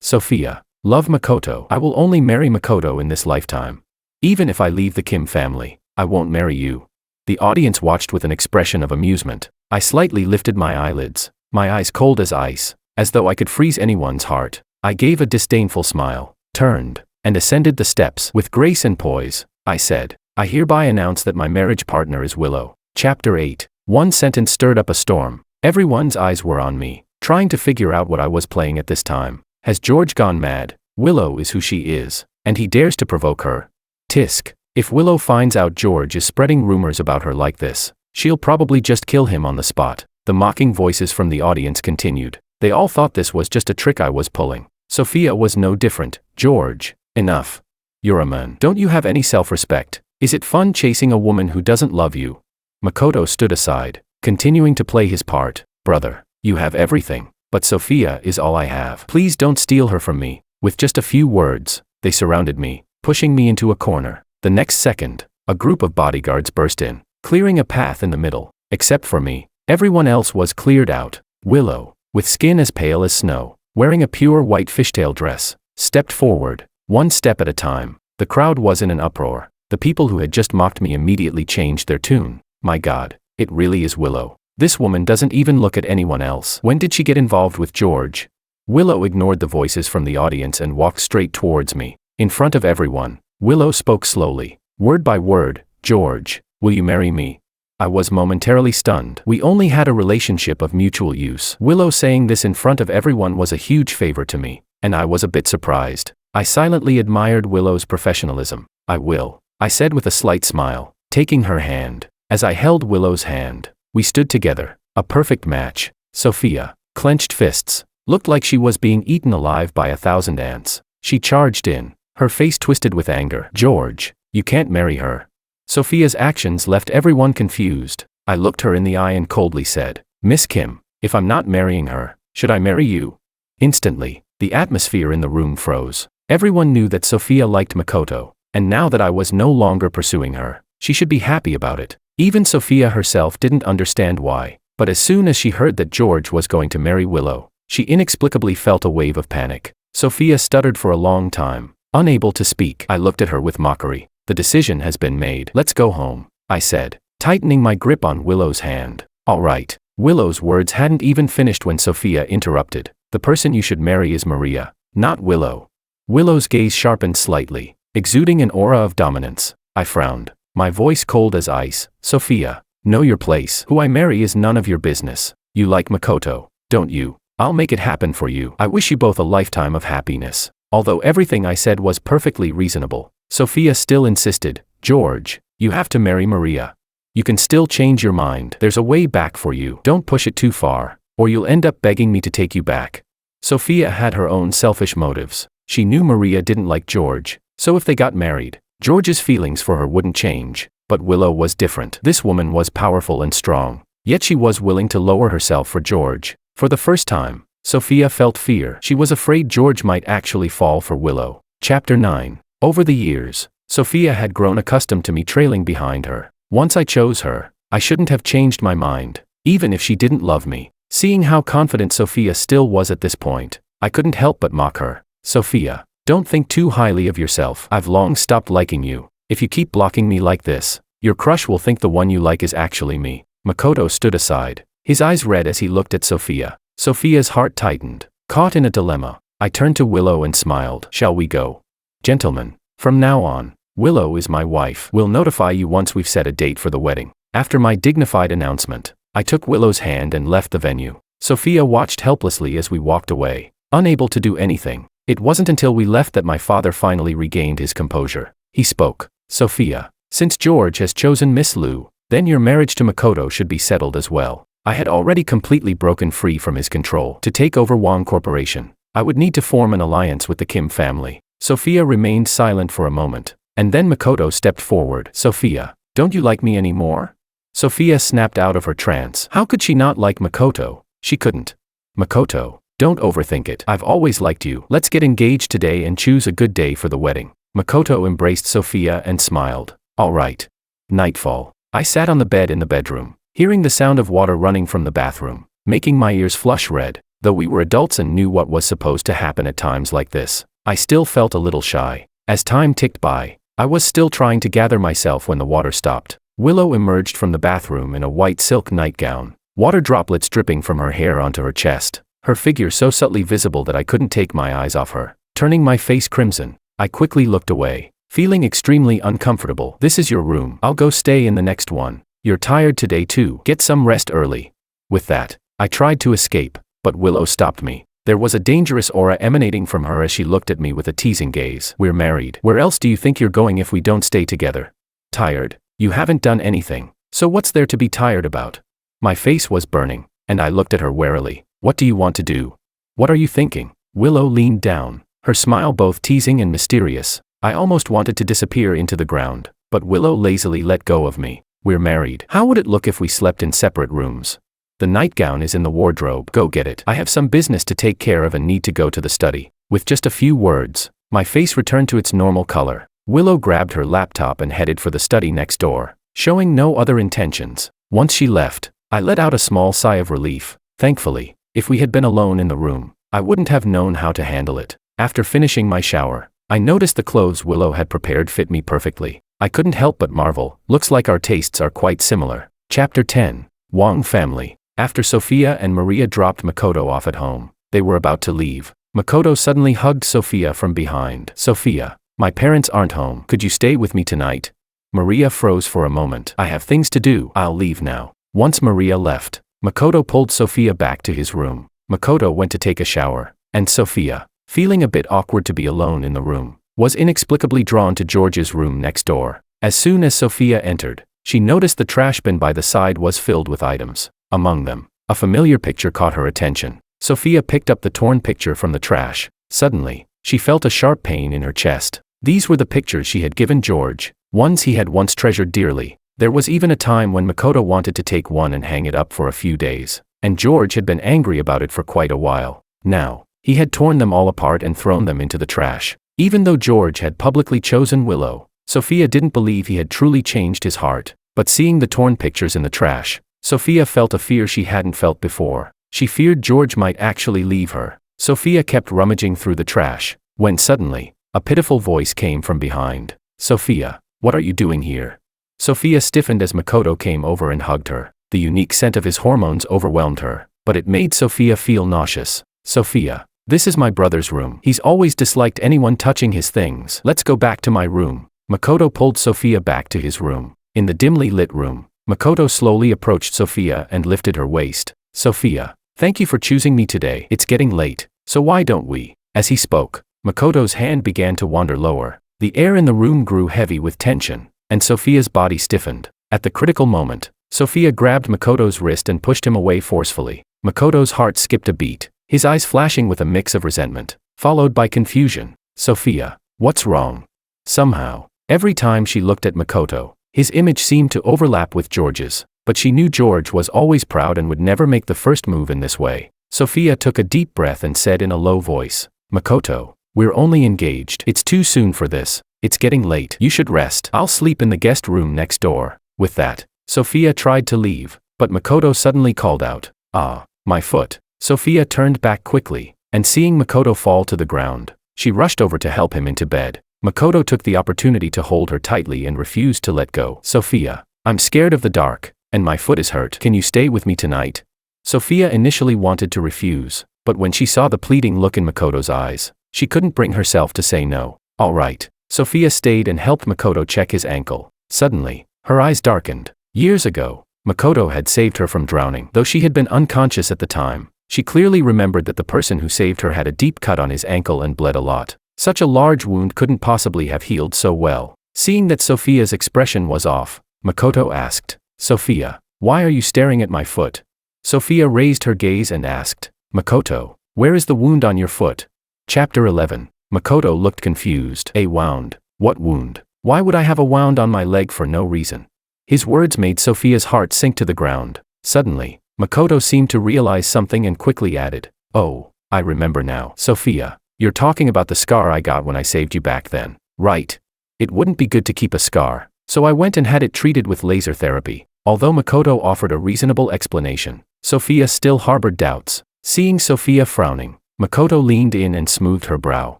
Sophia, love Makoto. I will only marry Makoto in this lifetime. Even if I leave the Kim family, I won't marry you. The audience watched with an expression of amusement. I slightly lifted my eyelids, my eyes cold as ice, as though I could freeze anyone's heart. I gave a disdainful smile, turned, and ascended the steps. With grace and poise, I said, I hereby announce that my marriage partner is Willow. Chapter 8. One sentence stirred up a storm. Everyone's eyes were on me, trying to figure out what I was playing at this time. Has George gone mad? Willow is who she is, and he dares to provoke her. Tisk. If Willow finds out George is spreading rumors about her like this, she'll probably just kill him on the spot. The mocking voices from the audience continued. They all thought this was just a trick I was pulling. Sophia was no different. George, enough. You're a man. Don't you have any self-respect? Is it fun chasing a woman who doesn't love you? Makoto stood aside, continuing to play his part. Brother, you have everything, but Sophia is all I have. Please don't steal her from me. With just a few words, they surrounded me, pushing me into a corner. The next second, a group of bodyguards burst in, clearing a path in the middle. Except for me, everyone else was cleared out. Willow, with skin as pale as snow, wearing a pure white fishtail dress, stepped forward, one step at a time. The crowd was in an uproar. The people who had just mocked me immediately changed their tune. My God, it really is Willow. This woman doesn't even look at anyone else. When did she get involved with George? Willow ignored the voices from the audience and walked straight towards me. In front of everyone, Willow spoke slowly, word by word, George, will you marry me? I was momentarily stunned. We only had a relationship of mutual use. Willow saying this in front of everyone was a huge favor to me, and I was a bit surprised. I silently admired Willow's professionalism. I will, I said with a slight smile, taking her hand. As I held Willow's hand, we stood together, a perfect match. Sophia, clenched fists, looked like she was being eaten alive by 1,000 ants. She charged in, her face twisted with anger. George, you can't marry her. Sophia's actions left everyone confused. I looked her in the eye and coldly said, Miss Kim, if I'm not marrying her, should I marry you? Instantly, the atmosphere in the room froze. Everyone knew that Sophia liked Makoto, and now that I was no longer pursuing her, she should be happy about it. Even Sophia herself didn't understand why, but as soon as she heard that George was going to marry Willow, she inexplicably felt a wave of panic. Sophia stuttered for a long time, unable to speak. I looked at her with mockery. The decision has been made. Let's go home, I said, tightening my grip on Willow's hand. All right. Willow's words hadn't even finished when Sophia interrupted. The person you should marry is Maria, not Willow. Willow's gaze sharpened slightly, exuding an aura of dominance. I frowned, my voice cold as ice. Sophia, know your place. Who I marry is none of your business. You like Makoto, don't you? I'll make it happen for you. I wish you both a lifetime of happiness. Although everything I said was perfectly reasonable, Sophia still insisted, George, you have to marry Maria. You can still change your mind. There's a way back for you. Don't push it too far, or you'll end up begging me to take you back. Sophia had her own selfish motives. She knew Maria didn't like George, so if they got married, George's feelings for her wouldn't change. But Willow was different. This woman was powerful and strong, yet she was willing to lower herself for George. For the first time, Sophia felt fear. She was afraid George might actually fall for Willow. Chapter 9. Over the years, Sophia had grown accustomed to me trailing behind her. Once I chose her, I shouldn't have changed my mind, even if she didn't love me. Seeing how confident Sophia still was at this point, I couldn't help but mock her. Sophia, don't think too highly of yourself. I've long stopped liking you. If you keep blocking me like this, your crush will think the one you like is actually me. Makoto stood aside, his eyes red as he looked at Sophia. Sophia's heart tightened. Caught in a dilemma, I turned to Willow and smiled. Shall we go? Gentlemen, from now on, Willow is my wife. We'll notify you once we've set a date for the wedding. After my dignified announcement, I took Willow's hand and left the venue. Sophia watched helplessly as we walked away, unable to do anything. It wasn't until we left that my father finally regained his composure. He spoke. Sophia, since George has chosen Miss Liu, then your marriage to Makoto should be settled as well. I had already completely broken free from his control. To take over Wang Corporation, I would need to form an alliance with the Kim family. Sophia remained silent for a moment, and then Makoto stepped forward. Sophia, don't you like me anymore? Sophia snapped out of her trance. How could she not like Makoto? She couldn't. Makoto, don't overthink it. I've always liked you. Let's get engaged today and choose a good day for the wedding. Makoto embraced Sophia and smiled. All right. Nightfall. I sat on the bed in the bedroom, hearing the sound of water running from the bathroom, making my ears flush red. Though we were adults and knew what was supposed to happen at times like this, I still felt a little shy. As time ticked by, I was still trying to gather myself when the water stopped. Willow emerged from the bathroom in a white silk nightgown, water droplets dripping from her hair onto her chest, her figure so subtly visible that I couldn't take my eyes off her. Turning my face crimson, I quickly looked away, feeling extremely uncomfortable. This is your room. I'll go stay in the next one. You're tired today too. Get some rest early. With that, I tried to escape, but Willow stopped me. There was a dangerous aura emanating from her as she looked at me with a teasing gaze. We're married. Where else do you think you're going if we don't stay together? Tired? You haven't done anything, so what's there to be tired about? My face was burning, and I looked at her warily. What do you want to do? What are you thinking? Willow leaned down, her smile both teasing and mysterious. I almost wanted to disappear into the ground, but Willow lazily let go of me. We're married. How would it look if we slept in separate rooms? The nightgown is in the wardrobe. Go get it. I have some business to take care of and need to go to the study. With just a few words, my face returned to its normal color. Willow grabbed her laptop and headed for the study next door, showing no other intentions. Once she left, I let out a small sigh of relief. Thankfully, if we had been alone in the room, I wouldn't have known how to handle it. After finishing my shower, I noticed the clothes Willow had prepared fit me perfectly. I couldn't help but marvel. Looks like our tastes are quite similar. Chapter 10. Wang family. After Sophia and Maria dropped Makoto off at home, they were about to leave. Makoto suddenly hugged Sophia from behind. Sophia, my parents aren't home. Could you stay with me tonight? Maria froze for a moment. I have things to do. I'll leave now. Once Maria left, Makoto pulled Sophia back to his room. Makoto went to take a shower, and Sophia, feeling a bit awkward to be alone in the room, was inexplicably drawn to George's room next door. As soon as Sophia entered, she noticed the trash bin by the side was filled with items. Among them, a familiar picture caught her attention. Sophia picked up the torn picture from the trash. Suddenly, she felt a sharp pain in her chest. These were the pictures she had given George, ones he had once treasured dearly. There was even a time when Makoto wanted to take one and hang it up for a few days, and George had been angry about it for quite a while. Now, he had torn them all apart and thrown them into the trash. Even though George had publicly chosen Willow, Sophia didn't believe he had truly changed his heart. But seeing the torn pictures in the trash, Sophia felt a fear she hadn't felt before. She feared George might actually leave her. Sophia kept rummaging through the trash, when suddenly, a pitiful voice came from behind. Sophia, what are you doing here? Sophia stiffened as Makoto came over and hugged her. The unique scent of his hormones overwhelmed her, but it made Sophia feel nauseous. Sophia, this is my brother's room. He's always disliked anyone touching his things. Let's go back to my room. Makoto pulled Sophia back to his room. In the dimly lit room, Makoto slowly approached Sophia and lifted her waist. Sophia, Thank you for choosing me today. It's getting late, so why don't we? As he spoke, Makoto's hand began to wander lower. The air in the room grew heavy with tension, and Sophia's body stiffened. At the critical moment, Sophia grabbed Makoto's wrist and pushed him away forcefully. Makoto's heart skipped a beat, his eyes flashing with a mix of resentment, followed by confusion. Sophia, what's wrong? Somehow, every time she looked at Makoto, his image seemed to overlap with George's, but she knew George was always proud and would never make the first move in this way. Sophia took a deep breath and said in a low voice, Makoto, we're only engaged. It's too soon for this. It's getting late. You should rest. I'll sleep in the guest room next door. With that, Sophia tried to leave, but Makoto suddenly called out, Ah, my foot. Sophia turned back quickly, and seeing Makoto fall to the ground, she rushed over to help him into bed. Makoto took the opportunity to hold her tightly and refused to let go. Sophia, I'm scared of the dark, and my foot is hurt. Can you stay with me tonight? Sophia initially wanted to refuse, but when she saw the pleading look in Makoto's eyes, she couldn't bring herself to say no. All right. Sophia stayed and helped Makoto check his ankle. Suddenly, her eyes darkened. Years ago, Makoto had saved her from drowning. Though she had been unconscious at the time, she clearly remembered that the person who saved her had a deep cut on his ankle and bled a lot. Such a large wound couldn't possibly have healed so well. Seeing that Sophia's expression was off, Makoto asked, Sophia, why are you staring at my foot? Sophia raised her gaze and asked, Makoto, where is the wound on your foot? Chapter 11. Makoto looked confused. A wound? What wound? Why would I have a wound on my leg for no reason? His words made Sophia's heart sink to the ground. Suddenly, Makoto seemed to realize something and quickly added, Oh, I remember now. Sophia, you're talking about the scar I got when I saved you back then, right? It wouldn't be good to keep a scar, so I went and had it treated with laser therapy. Although Makoto offered a reasonable explanation, Sophia still harbored doubts. Seeing Sophia frowning, Makoto leaned in and smoothed her brow,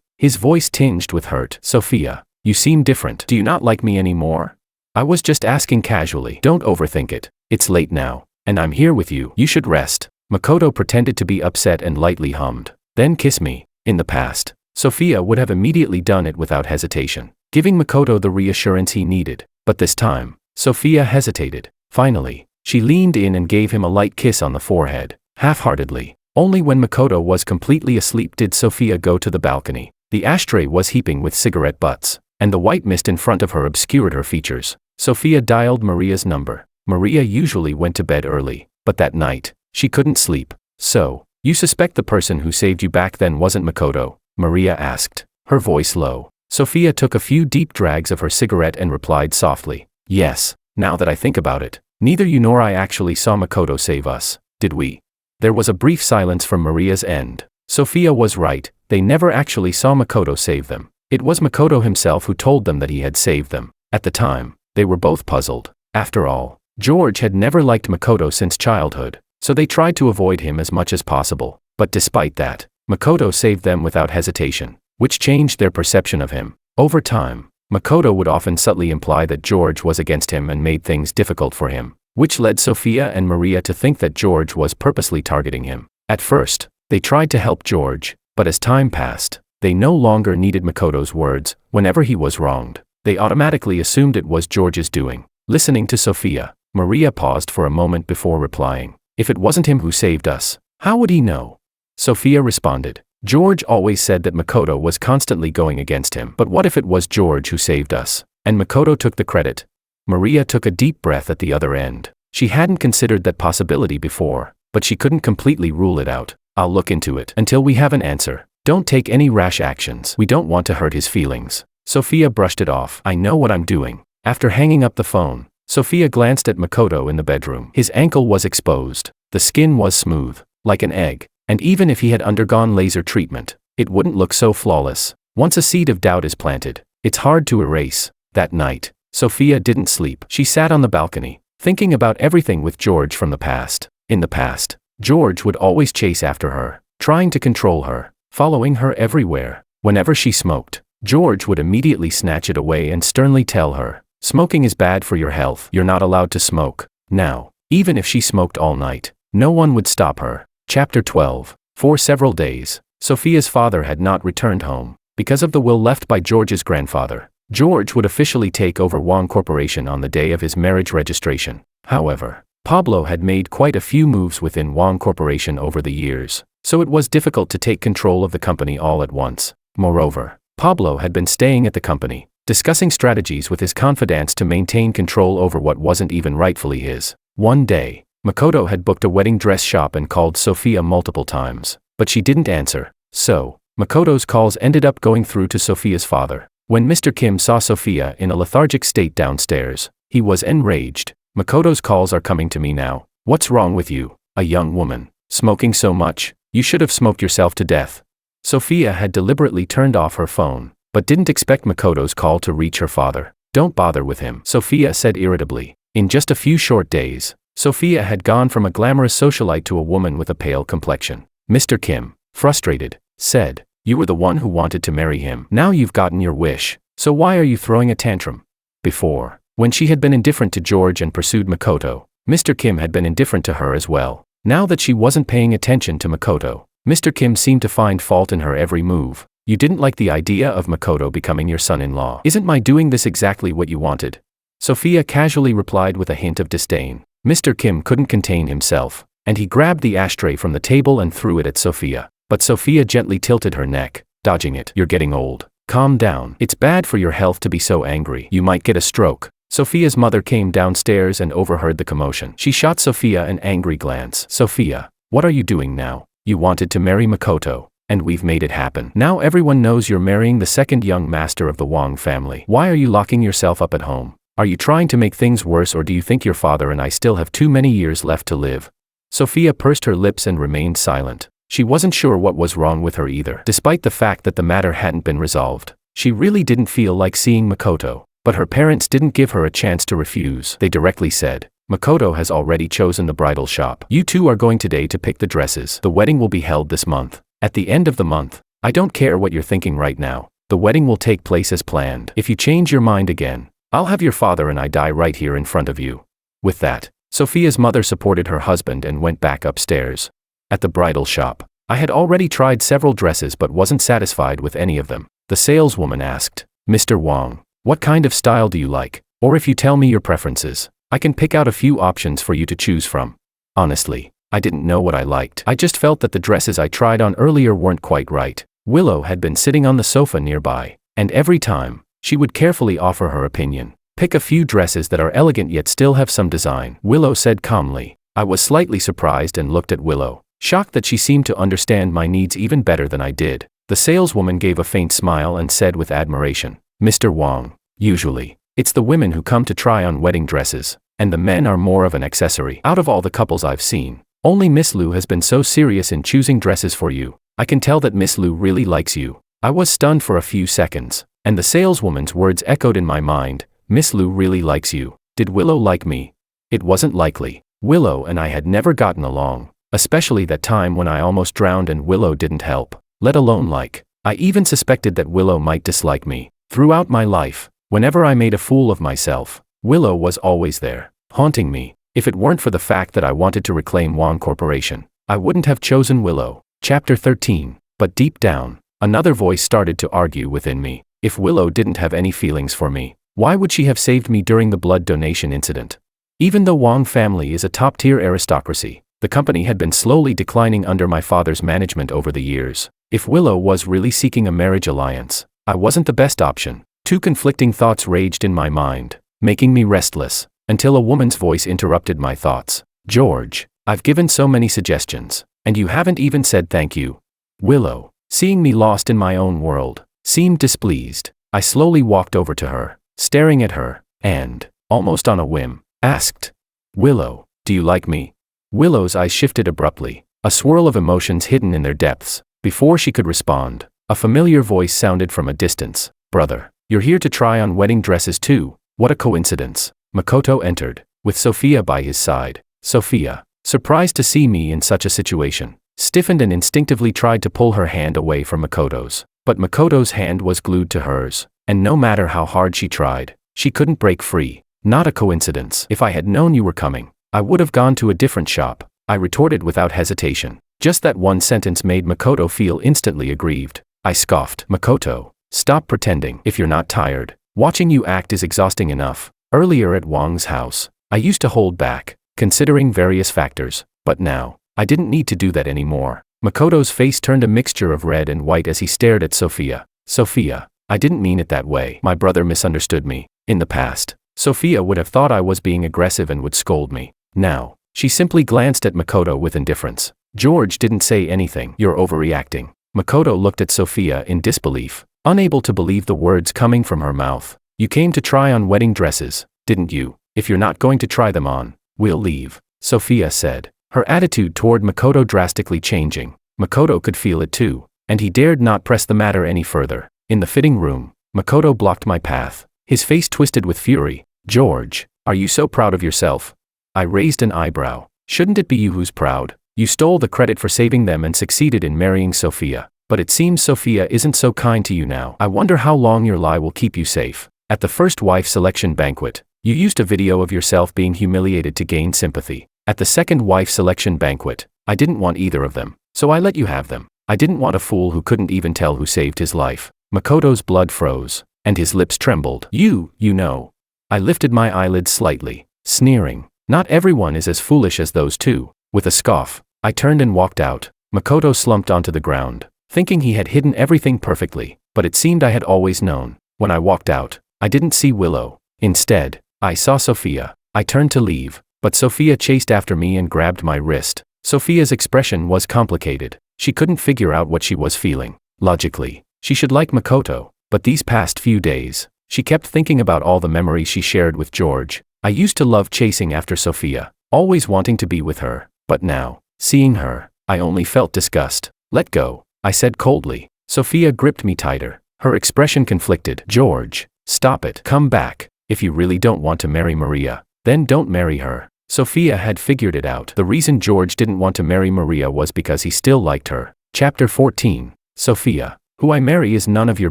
his voice tinged with hurt. Sophia, you seem different. Do you not like me anymore? I was just asking casually. Don't overthink it. It's late now, and I'm here with you. You should rest. Makoto pretended to be upset and lightly hummed. Then kiss me. In the past, Sophia would have immediately done it without hesitation, giving Makoto the reassurance he needed. But this time, Sophia hesitated. Finally, she leaned in and gave him a light kiss on the forehead, half-heartedly. Only when Makoto was completely asleep did Sophia go to the balcony. The ashtray was heaping with cigarette butts, and the white mist in front of her obscured her features. Sophia dialed Maria's number. Maria usually went to bed early, but that night, she couldn't sleep. So, you suspect the person who saved you back then wasn't Makoto? Maria asked, her voice low. Sophia took a few deep drags of her cigarette and replied softly, Yes, now that I think about it, neither you nor I actually saw Makoto save us, did we? There was a brief silence from Maria's end. Sophia was right, they never actually saw Makoto save them. It was Makoto himself who told them that he had saved them. At the time, they were both puzzled. After all, George had never liked Makoto since childhood, so they tried to avoid him as much as possible. But despite that, Makoto saved them without hesitation, which changed their perception of him. Over time, Makoto would often subtly imply that George was against him and made things difficult for him, which led Sophia and Maria to think that George was purposely targeting him. At first, they tried to help George, but as time passed, they no longer needed Makoto's words. Whenever he was wronged, they automatically assumed it was George's doing. Listening to Sophia, Maria paused for a moment before replying. If it wasn't him who saved us, how would he know? Sophia responded. George always said that Makoto was constantly going against him. But what if it was George who saved us, and Makoto took the credit? Maria took a deep breath at the other end. She hadn't considered that possibility before, but she couldn't completely rule it out. I'll look into it. Until we have an answer, don't take any rash actions. We don't want to hurt his feelings. Sophia brushed it off. I know what I'm doing. After hanging up the phone, Sophia glanced at Makoto in the bedroom. His ankle was exposed. The skin was smooth, like an egg, and even if he had undergone laser treatment, it wouldn't look so flawless. Once a seed of doubt is planted, it's hard to erase. That night, Sophia didn't sleep. She sat on the balcony, thinking about everything with George from the past. In the past, George would always chase after her, trying to control her, following her everywhere. Whenever she smoked, George would immediately snatch it away and sternly tell her, smoking is bad for your health. You're not allowed to smoke. Now, even if she smoked all night, no one would stop her. Chapter 12. For several days, Sophia's father had not returned home. Because of the will left by George's grandfather, George would officially take over Wong Corporation on the day of his marriage registration. However, Pablo had made quite a few moves within Wong Corporation over the years, so it was difficult to take control of the company all at once. Moreover, Pablo had been staying at the company, discussing strategies with his confidants to maintain control over what wasn't even rightfully his. One day, Makoto had booked a wedding dress shop and called Sophia multiple times, but she didn't answer, so Makoto's calls ended up going through to Sophia's father. When Mr. Kim saw Sophia in a lethargic state downstairs, he was enraged. "Makoto's calls are coming to me now. What's wrong with you, a young woman? Smoking so much? You should have smoked yourself to death." Sophia had deliberately turned off her phone, but didn't expect Makoto's call to reach her father. "Don't bother with him," Sophia said irritably. In just a few short days, Sophia had gone from a glamorous socialite to a woman with a pale complexion. Mr. Kim, frustrated, said, "You were the one who wanted to marry him. Now you've gotten your wish, so why are you throwing a tantrum?" Before, when she had been indifferent to George and pursued Makoto, Mr. Kim had been indifferent to her as well. Now that she wasn't paying attention to Makoto, Mr. Kim seemed to find fault in her every move. "You didn't like the idea of Makoto becoming your son-in-law. Isn't my doing this exactly what you wanted?" Sophia casually replied with a hint of disdain. Mr. Kim couldn't contain himself, and he grabbed the ashtray from the table and threw it at Sophia. But Sophia gently tilted her neck, dodging it. "You're getting old. Calm down. It's bad for your health to be so angry. You might get a stroke." Sophia's mother came downstairs and overheard the commotion. She shot Sophia an angry glance. "Sophia, what are you doing now? You wanted to marry Makoto, and we've made it happen. Now everyone knows you're marrying the second young master of the Wong family. Why are you locking yourself up at home? Are you trying to make things worse, or do you think your father and I still have too many years left to live?" Sophia pursed her lips and remained silent. She wasn't sure what was wrong with her either. Despite the fact that the matter hadn't been resolved, she really didn't feel like seeing Makoto. But her parents didn't give her a chance to refuse. They directly said, "Makoto has already chosen the bridal shop. You two are going today to pick the dresses. The wedding will be held this month. At the end of the month. I don't care what you're thinking right now. The wedding will take place as planned. If you change your mind again, I'll have your father and I die right here in front of you." With that, Sophia's mother supported her husband and went back upstairs. At the bridal shop, I had already tried several dresses but wasn't satisfied with any of them. The saleswoman asked, "Mr. Wong, what kind of style do you like? Or if you tell me your preferences, I can pick out a few options for you to choose from." Honestly, I didn't know what I liked. I just felt that the dresses I tried on earlier weren't quite right. Willow had been sitting on the sofa nearby, and every time, she would carefully offer her opinion. "Pick a few dresses that are elegant yet still have some design," Willow said calmly. I was slightly surprised and looked at Willow, shocked that she seemed to understand my needs even better than I did. The saleswoman gave a faint smile and said with admiration, "Mr. Wong, usually, it's the women who come to try on wedding dresses, and the men are more of an accessory. Out of all the couples I've seen, only Miss Liu has been so serious in choosing dresses for you. I can tell that Miss Liu really likes you." I was stunned for a few seconds, and the saleswoman's words echoed in my mind. "Miss Liu really likes you. Did Willow like me?" It wasn't likely. Willow and I had never gotten along, especially that time when I almost drowned and Willow didn't help, let alone like. I even suspected that Willow might dislike me. Throughout my life, whenever I made a fool of myself, Willow was always there, haunting me. If it weren't for the fact that I wanted to reclaim Wong Corporation, I wouldn't have chosen Willow. Chapter 13. But deep down, another voice started to argue within me. If Willow didn't have any feelings for me, why would she have saved me during the blood donation incident? Even though Wong family is a top-tier aristocracy, the company had been slowly declining under my father's management over the years. If Willow was really seeking a marriage alliance, I wasn't the best option. Two conflicting thoughts raged in my mind, making me restless, until a woman's voice interrupted my thoughts. "George, I've given so many suggestions, and you haven't even said thank you." Willow, seeing me lost in my own world, seemed displeased. I slowly walked over to her, staring at her, and, almost on a whim, asked, "Willow, do you like me?" Willow's eyes shifted abruptly, a swirl of emotions hidden in their depths. Before she could respond, a familiar voice sounded from a distance. "Brother, you're here to try on wedding dresses too? What a coincidence." Makoto entered, with Sophia by his side. Sophia, surprised to see me in such a situation, stiffened and instinctively tried to pull her hand away from Makoto's. But Makoto's hand was glued to hers, and no matter how hard she tried, she couldn't break free. "Not a coincidence. If I had known you were coming, I would have gone to a different shop," I retorted without hesitation. Just that one sentence made Makoto feel instantly aggrieved. I scoffed. "Makoto, stop pretending. If you're not tired, watching you act is exhausting enough. Earlier at Wong's house, I used to hold back, considering various factors, but now, I didn't need to do that anymore. Makoto's face turned a mixture of red and white as he stared at Sophia. Sophia, I didn't mean it that way. My brother misunderstood me. In the past, Sophia would have thought I was being aggressive and would scold me. Now, she simply glanced at Makoto with indifference. George didn't say anything. You're overreacting. Makoto looked at Sophia in disbelief, unable to believe the words coming from her mouth. You came to try on wedding dresses, didn't you? If you're not going to try them on, we'll leave, Sophia said, her attitude toward Makoto drastically changing. Makoto could feel it too, and he dared not press the matter any further. In the fitting room, Makoto blocked my path, his face twisted with fury. George, are you so proud of yourself? I raised an eyebrow. Shouldn't it be you who's proud? You stole the credit for saving them and succeeded in marrying Sophia. But it seems Sophia isn't so kind to you now. I wonder how long your lie will keep you safe. At the first wife selection banquet, you used a video of yourself being humiliated to gain sympathy. At the second wife selection banquet, I didn't want either of them, so I let you have them. I didn't want a fool who couldn't even tell who saved his life. Makoto's blood froze, and his lips trembled. You know. I lifted my eyelids slightly, sneering. Not everyone is as foolish as those two. With a scoff, I turned and walked out. Makoto slumped onto the ground, thinking he had hidden everything perfectly, but it seemed I had always known. When I walked out, I didn't see Willow. Instead, I saw Sophia. I turned to leave, but Sophia chased after me and grabbed my wrist. Sophia's expression was complicated. She couldn't figure out what she was feeling. Logically, she should like Makoto, but these past few days, she kept thinking about all the memories she shared with George. I used to love chasing after Sophia, always wanting to be with her, but now, seeing her, I only felt disgust. Let go, I said coldly. Sophia gripped me tighter, her expression conflicted. George, stop it. Come back. If you really don't want to marry Maria, then don't marry her. Sophia had figured it out. The reason George didn't want to marry Maria was because he still liked her. Chapter 14. Sophia, who I marry is none of your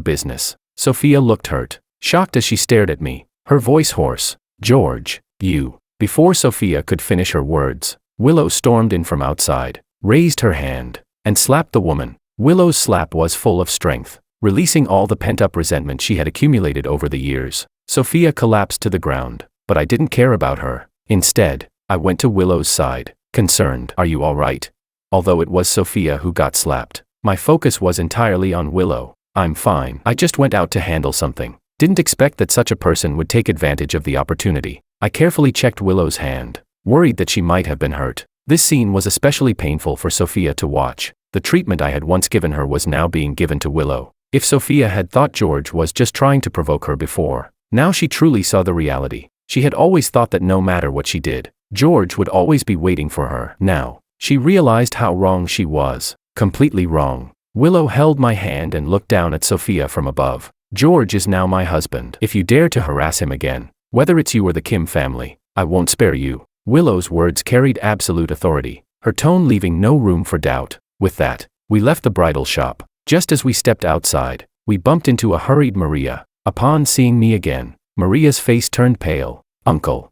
business. Sophia looked hurt, shocked as she stared at me, her voice hoarse. George, you. Before Sophia could finish her words, Willow stormed in from outside, raised her hand, and slapped the woman. Willow's slap was full of strength, releasing all the pent-up resentment she had accumulated over the years. Sophia collapsed to the ground, but I didn't care about her. Instead, I went to Willow's side, concerned. Are you all right? Although it was Sophia who got slapped, my focus was entirely on Willow. I'm fine. I just went out to handle something. Didn't expect that such a person would take advantage of the opportunity. I carefully checked Willow's hand, worried that she might have been hurt. This scene was especially painful for Sophia to watch. The treatment I had once given her was now being given to Willow. If Sophia had thought George was just trying to provoke her before, now she truly saw the reality. She had always thought that no matter what she did, George would always be waiting for her. Now, she realized how wrong she was. Completely wrong. Willow held my hand and looked down at Sophia from above. George is now my husband. If you dare to harass him again, whether it's you or the Kim family, I won't spare you. Willow's words carried absolute authority, her tone leaving no room for doubt. With that, we left the bridal shop. Just as we stepped outside, we bumped into a hurried Maria. Upon seeing me again, Maria's face turned pale. Uncle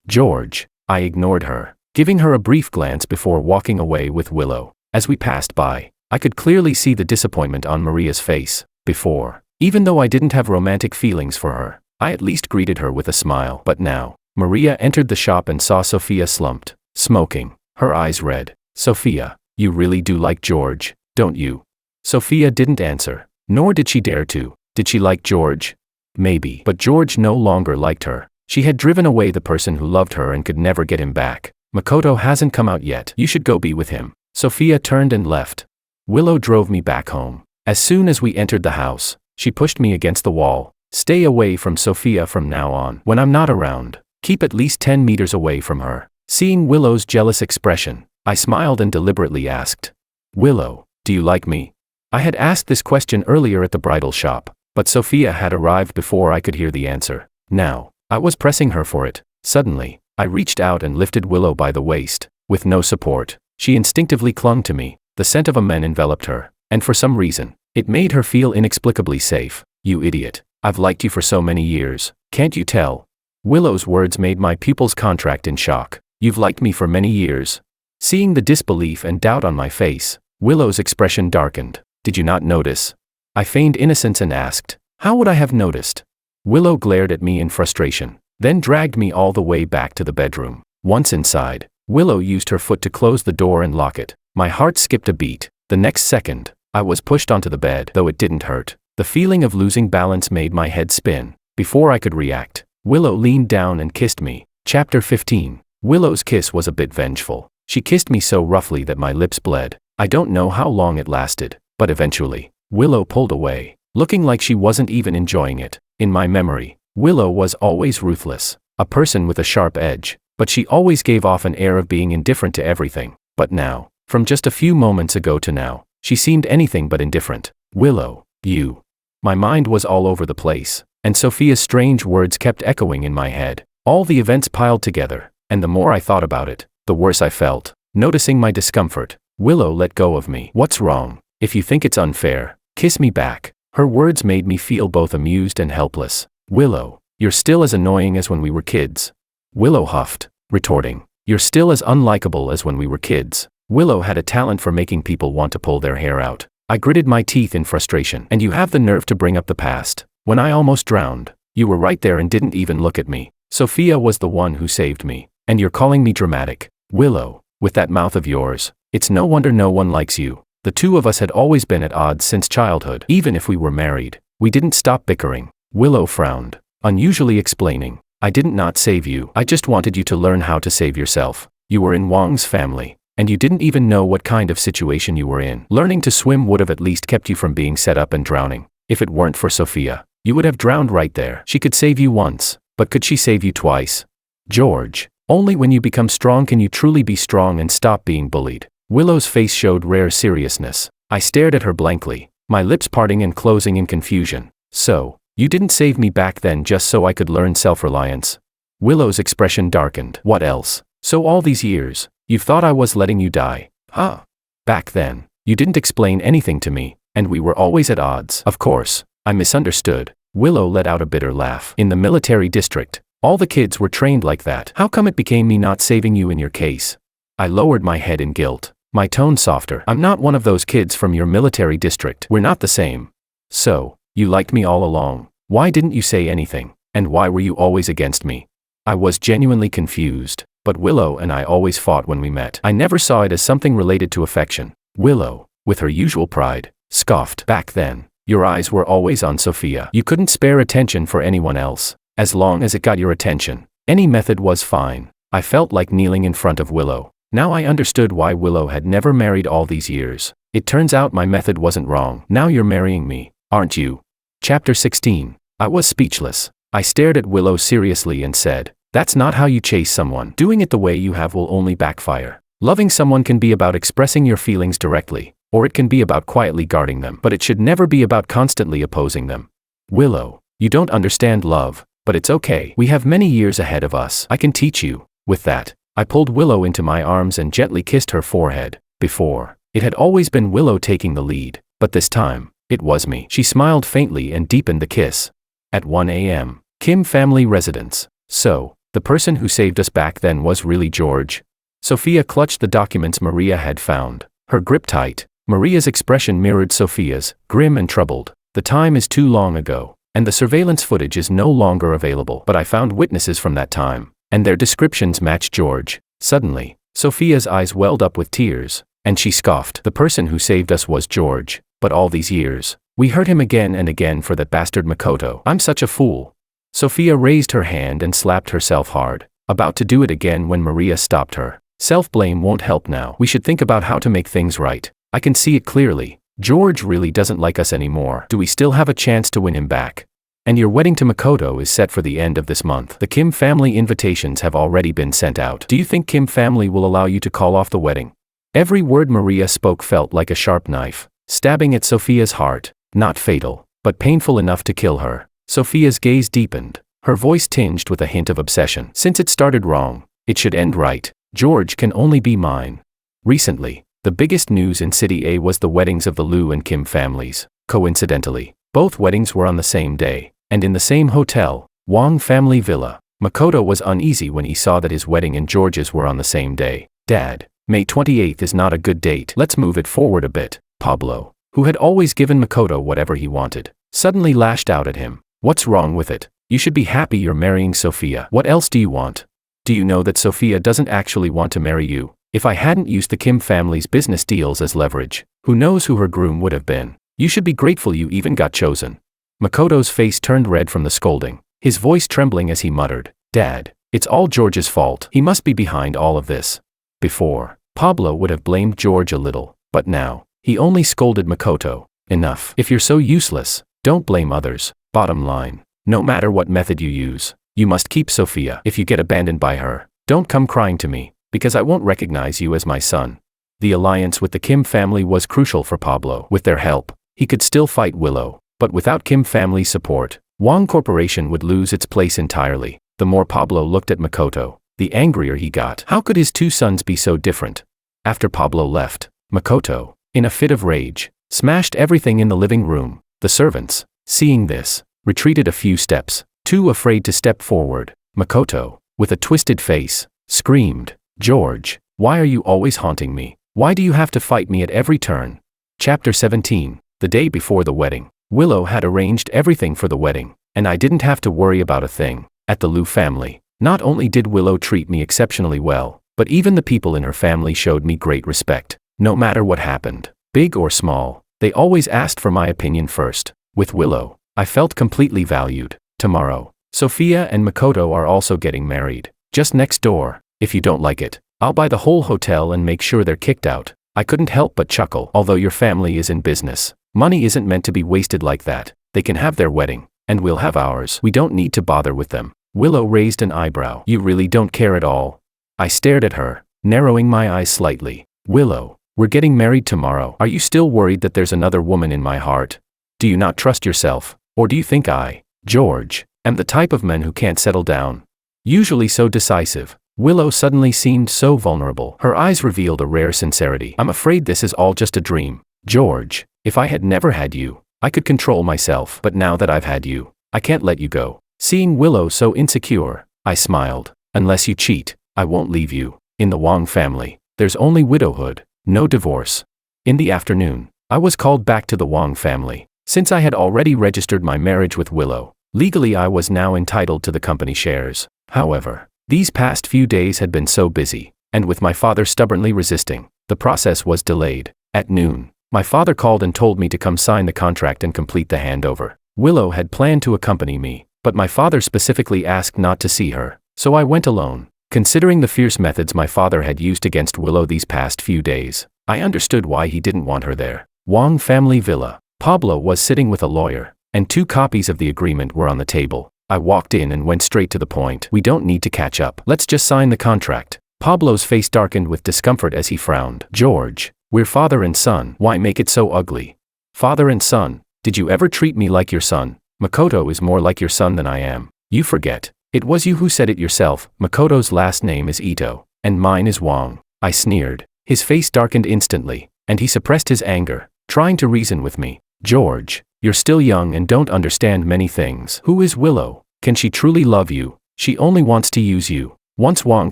George. I ignored her, giving her a brief glance before walking away with Willow. As we passed by, I could clearly see the disappointment on Maria's face. Before, even though I didn't have romantic feelings for her, I at least greeted her with a smile. But now, Maria entered the shop and saw Sophia slumped, smoking, her eyes red. Sophia, you really do like George, don't you? Sophia didn't answer, nor did she dare to. Did she like George? Maybe. But George no longer liked her. She had driven away the person who loved her and could never get him back. Makoto hasn't come out yet. You should go be with him. Sophia turned and left. Willow drove me back home. As soon as we entered the house, she pushed me against the wall. Stay away from Sophia from now on. When I'm not around, keep at least 10 meters away from her. Seeing Willow's jealous expression, I smiled and deliberately asked, Willow, do you like me? I had asked this question earlier at the bridal shop, but Sophia had arrived before I could hear the answer. Now, I was pressing her for it. Suddenly, I reached out and lifted Willow by the waist. With no support, she instinctively clung to me. The scent of a man enveloped her, and for some reason, it made her feel inexplicably safe. You idiot. I've liked you for so many years. Can't you tell? Willow's words made my pupils contract in shock. You've liked me for many years. Seeing the disbelief and doubt on my face, Willow's expression darkened. Did you not notice? I feigned innocence and asked, how would I have noticed? Willow glared at me in frustration, then dragged me all the way back to the bedroom. Once inside, Willow used her foot to close the door and lock it. My heart skipped a beat. The next second, I was pushed onto the bed, though it didn't hurt. The feeling of losing balance made my head spin. Before I could react, Willow leaned down and kissed me. Chapter 15. Willow's kiss was a bit vengeful. She kissed me so roughly that my lips bled. I don't know how long it lasted, but eventually, Willow pulled away, looking like she wasn't even enjoying it. In my memory, Willow was always ruthless, a person with a sharp edge, but she always gave off an air of being indifferent to everything. But now, from just a few moments ago to now, she seemed anything but indifferent. Willow, you. My mind was all over the place, and Sophia's strange words kept echoing in my head. All the events piled together, and the more I thought about it, the worse I felt. Noticing my discomfort, Willow let go of me. What's wrong? If you think it's unfair, kiss me back. Her words made me feel both amused and helpless. Willow, you're still as annoying as when we were kids. Willow huffed, retorting, you're still as unlikable as when we were kids. Willow had a talent for making people want to pull their hair out. I gritted my teeth in frustration. And you have the nerve to bring up the past. When I almost drowned, you were right there and didn't even look at me. Sophia was the one who saved me. And you're calling me dramatic. Willow, with that mouth of yours, it's no wonder no one likes you. The two of us had always been at odds since childhood. Even if we were married, we didn't stop bickering. Willow frowned, unusually explaining, I didn't not save you. I just wanted you to learn how to save yourself. You were in Wang's family, and you didn't even know what kind of situation you were in. Learning to swim would have at least kept you from being set up and drowning. If it weren't for Sophia, you would have drowned right there. She could save you once, but could she save you twice? George, only when you become strong can you truly be strong and stop being bullied. Willow's face showed rare seriousness. I stared at her blankly, my lips parting and closing in confusion. So, you didn't save me back then just so I could learn self-reliance? Willow's expression darkened. What else? So all these years, you've thought I was letting you die? Huh? Back then, you didn't explain anything to me, and we were always at odds. Of course, I misunderstood. Willow let out a bitter laugh. In the military district, all the kids were trained like that. How come it became me not saving you in your case? I lowered my head in guilt, my tone softer. I'm not one of those kids from your military district. We're not the same. So, you liked me all along. Why didn't you say anything? And why were you always against me? I was genuinely confused, but Willow and I always fought when we met. I never saw it as something related to affection. Willow, with her usual pride, scoffed. Back then, your eyes were always on Sophia. You couldn't spare attention for anyone else. As long as it got your attention, any method was fine. I felt like kneeling in front of Willow. Now I understood why Willow had never married all these years. It turns out my method wasn't wrong. Now you're marrying me, aren't you? Chapter 16. I was speechless. I stared at Willow seriously and said, that's not how you chase someone. Doing it the way you have will only backfire. Loving someone can be about expressing your feelings directly, or it can be about quietly guarding them, but it should never be about constantly opposing them. Willow, you don't understand love, but it's okay. We have many years ahead of us. I can teach you. With that, I pulled Willow into my arms and gently kissed her forehead. Before, it had always been Willow taking the lead, but this time, it was me. She smiled faintly and deepened the kiss. At 1 a.m., Kim family residence. So, the person who saved us back then was really George? Sophia clutched the documents Maria had found, her grip tight. Maria's expression mirrored Sophia's, grim and troubled. The time is too long ago, and the surveillance footage is no longer available. But I found witnesses from that time, and their descriptions match George. Suddenly, Sophia's eyes welled up with tears, and she scoffed. The person who saved us was George, but all these years, we hurt him again and again for that bastard Makoto. I'm such a fool. Sophia raised her hand and slapped herself hard, about to do it again when Maria stopped her. Self-blame won't help now. We should think about how to make things right. I can see it clearly. George really doesn't like us anymore. Do we still have a chance to win him back? And your wedding to Makoto is set for the end of this month. The Kim family invitations have already been sent out. Do you think Kim family will allow you to call off the wedding? Every word Maria spoke felt like a sharp knife, stabbing at Sophia's heart. Not fatal, but painful enough to kill her. Sophia's gaze deepened, her voice tinged with a hint of obsession. Since it started wrong, it should end right. George can only be mine. Recently, the biggest news in City A was the weddings of the Liu and Kim families. Coincidentally, both weddings were on the same day, and in the same hotel, Wang family villa. Makoto was uneasy when he saw that his wedding and George's were on the same day. Dad, May 28th is not a good date. Let's move it forward a bit. Pablo, who had always given Makoto whatever he wanted, suddenly lashed out at him. What's wrong with it? You should be happy you're marrying Sophia. What else do you want? Do you know that Sophia doesn't actually want to marry you? If I hadn't used the Kim family's business deals as leverage, who knows who her groom would have been? You should be grateful you even got chosen." Makoto's face turned red from the scolding, his voice trembling as he muttered, "Dad, it's all George's fault. He must be behind all of this." Before, Pablo would have blamed George a little, but now, he only scolded Makoto. "Enough. If you're so useless, don't blame others. Bottom line, no matter what method you use, you must keep Sophia. If you get abandoned by her, don't come crying to me, because I won't recognize you as my son." The alliance with the Kim family was crucial for Pablo. With their help, he could still fight Willow, but without Kim family support, Wong Corporation would lose its place entirely. The more Pablo looked at Makoto, the angrier he got. How could his two sons be so different? After Pablo left, Makoto, in a fit of rage, smashed everything in the living room. The servants, seeing this, retreated a few steps, too afraid to step forward. Makoto, with a twisted face, screamed, "George, why are you always haunting me? Why do you have to fight me at every turn?" Chapter 17. The day before the wedding, Willow had arranged everything for the wedding, and I didn't have to worry about a thing. At the Liu family, not only did Willow treat me exceptionally well, but even the people in her family showed me great respect. No matter what happened, big or small, they always asked for my opinion first. With Willow, I felt completely valued. Tomorrow, Sophia and Makoto are also getting married, just next door. If you don't like it, I'll buy the whole hotel and make sure they're kicked out. I couldn't help but chuckle. Although your family is in business, money isn't meant to be wasted like that. They can have their wedding, and we'll have ours. We don't need to bother with them. Willow raised an eyebrow. "You really don't care at all?" I stared at her, narrowing my eyes slightly. "Willow, we're getting married tomorrow. Are you still worried that there's another woman in my heart? Do you not trust yourself? Or do you think I, George, am the type of man who can't settle down?" Usually so decisive, Willow suddenly seemed so vulnerable. Her eyes revealed a rare sincerity. "I'm afraid this is all just a dream. George, if I had never had you, I could control myself. But now that I've had you, I can't let you go." Seeing Willow so insecure, I smiled. "Unless you cheat, I won't leave you." In the Wong family, there's only widowhood, no divorce. In the afternoon, I was called back to the Wong family. Since I had already registered my marriage with Willow, legally I was now entitled to the company shares. However, these past few days had been so busy, and with my father stubbornly resisting, the process was delayed. At noon, my father called and told me to come sign the contract and complete the handover. Willow had planned to accompany me, but my father specifically asked not to see her, so I went alone. Considering the fierce methods my father had used against Willow these past few days, I understood why he didn't want her there. Wong family villa. Pablo was sitting with a lawyer, and 2 copies of the agreement were on the table. I walked in and went straight to the point. "We don't need to catch up. Let's just sign the contract." Pablo's face darkened with discomfort as he frowned. "George, we're father and son. Why make it so ugly?" "Father and son? Did you ever treat me like your son?" "Makoto is more like your son than I am. You forget. It was you who said it yourself. Makoto's last name is Ito, and mine is Wong." I sneered. His face darkened instantly, and he suppressed his anger, trying to reason with me. "George, you're still young and don't understand many things. Who is Willow? Can she truly love you? She only wants to use you. Once Wong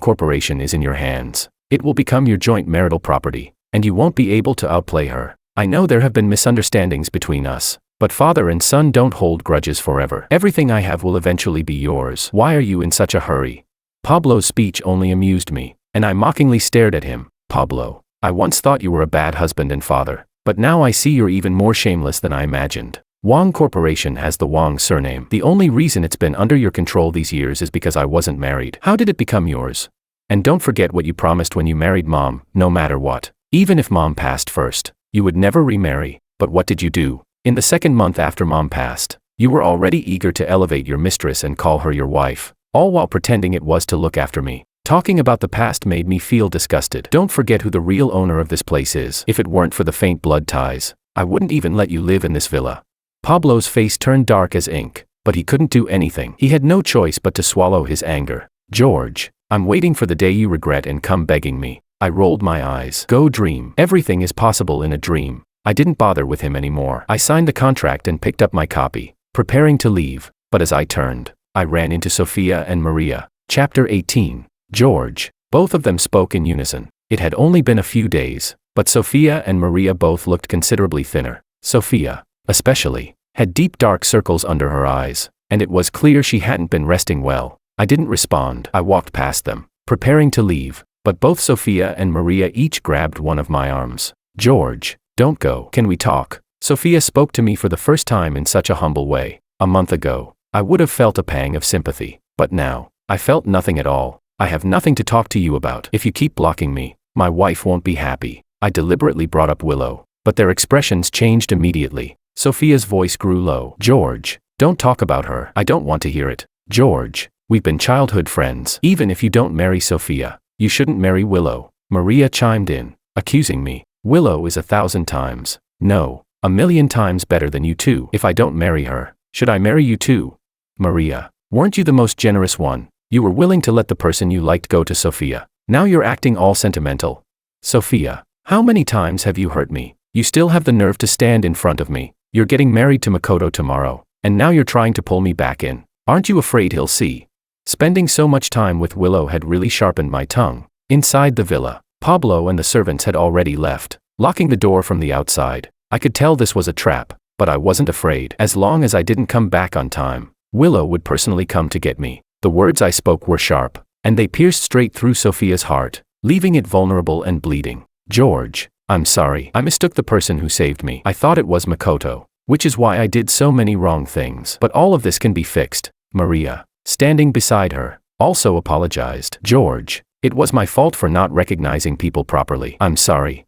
Corporation is in your hands, it will become your joint marital property, and you won't be able to outplay her. I know there have been misunderstandings between us, but father and son don't hold grudges forever. Everything I have will eventually be yours. Why are you in such a hurry?" Pablo's speech only amused me, and I mockingly stared at him. "Pablo, I once thought you were a bad husband and father, but now I see you're even more shameless than I imagined. Wong Corporation has the Wong surname. The only reason it's been under your control these years is because I wasn't married. How did it become yours? And don't forget what you promised when you married Mom, no matter what. Even if Mom passed first, you would never remarry. But what did you do? In the 2nd month after Mom passed, you were already eager to elevate your mistress and call her your wife, all while pretending it was to look after me. Talking about the past made me feel disgusted. Don't forget who the real owner of this place is. If it weren't for the faint blood ties, I wouldn't even let you live in this villa." Pablo's face turned dark as ink, but he couldn't do anything. He had no choice but to swallow his anger. "George, I'm waiting for the day you regret and come begging me." I rolled my eyes. Go dream. Everything is possible in a dream. I didn't bother with him anymore. I signed the contract and picked up my copy, preparing to leave, but as I turned, I ran into Sophia and Maria. Chapter 18. George. Both of them spoke in unison. It had only been a few days, but Sophia and Maria both looked considerably thinner. Sophia, especially, had deep dark circles under her eyes, and it was clear she hadn't been resting well. I didn't respond. I walked past them, preparing to leave, but both Sophia and Maria each grabbed one of my arms. George, don't go. Can we talk? Sophia spoke to me for the first time in such a humble way. A month ago, I would have felt a pang of sympathy, but now, I felt nothing at all. I have nothing to talk to you about. If you keep blocking me, my wife won't be happy. I deliberately brought up Willow, but their expressions changed immediately. Sophia's voice grew low. George, don't talk about her. I don't want to hear it. George, we've been childhood friends. Even if you don't marry Sophia, you shouldn't marry Willow. Maria chimed in, accusing me. Willow is 1,000 times, no, 1,000,000 times better than you two. If I don't marry her, should I marry you too? Maria, weren't you the most generous one? You were willing to let the person you liked go to Sophia. Now you're acting all sentimental. Sophia, how many times have you hurt me? You still have the nerve to stand in front of me. You're getting married to Makoto tomorrow, and now you're trying to pull me back in. Aren't you afraid he'll see? Spending so much time with Willow had really sharpened my tongue. Inside the villa, Pablo and the servants had already left, locking the door from the outside. I could tell this was a trap, but I wasn't afraid. As long as I didn't come back on time, Willow would personally come to get me. The words I spoke were sharp, and they pierced straight through Sophia's heart, leaving it vulnerable and bleeding. George, I'm sorry. I mistook the person who saved me. I thought it was Makoto, which is why I did so many wrong things. But all of this can be fixed. Maria, standing beside her, also apologized. George, it was my fault for not recognizing people properly. I'm sorry.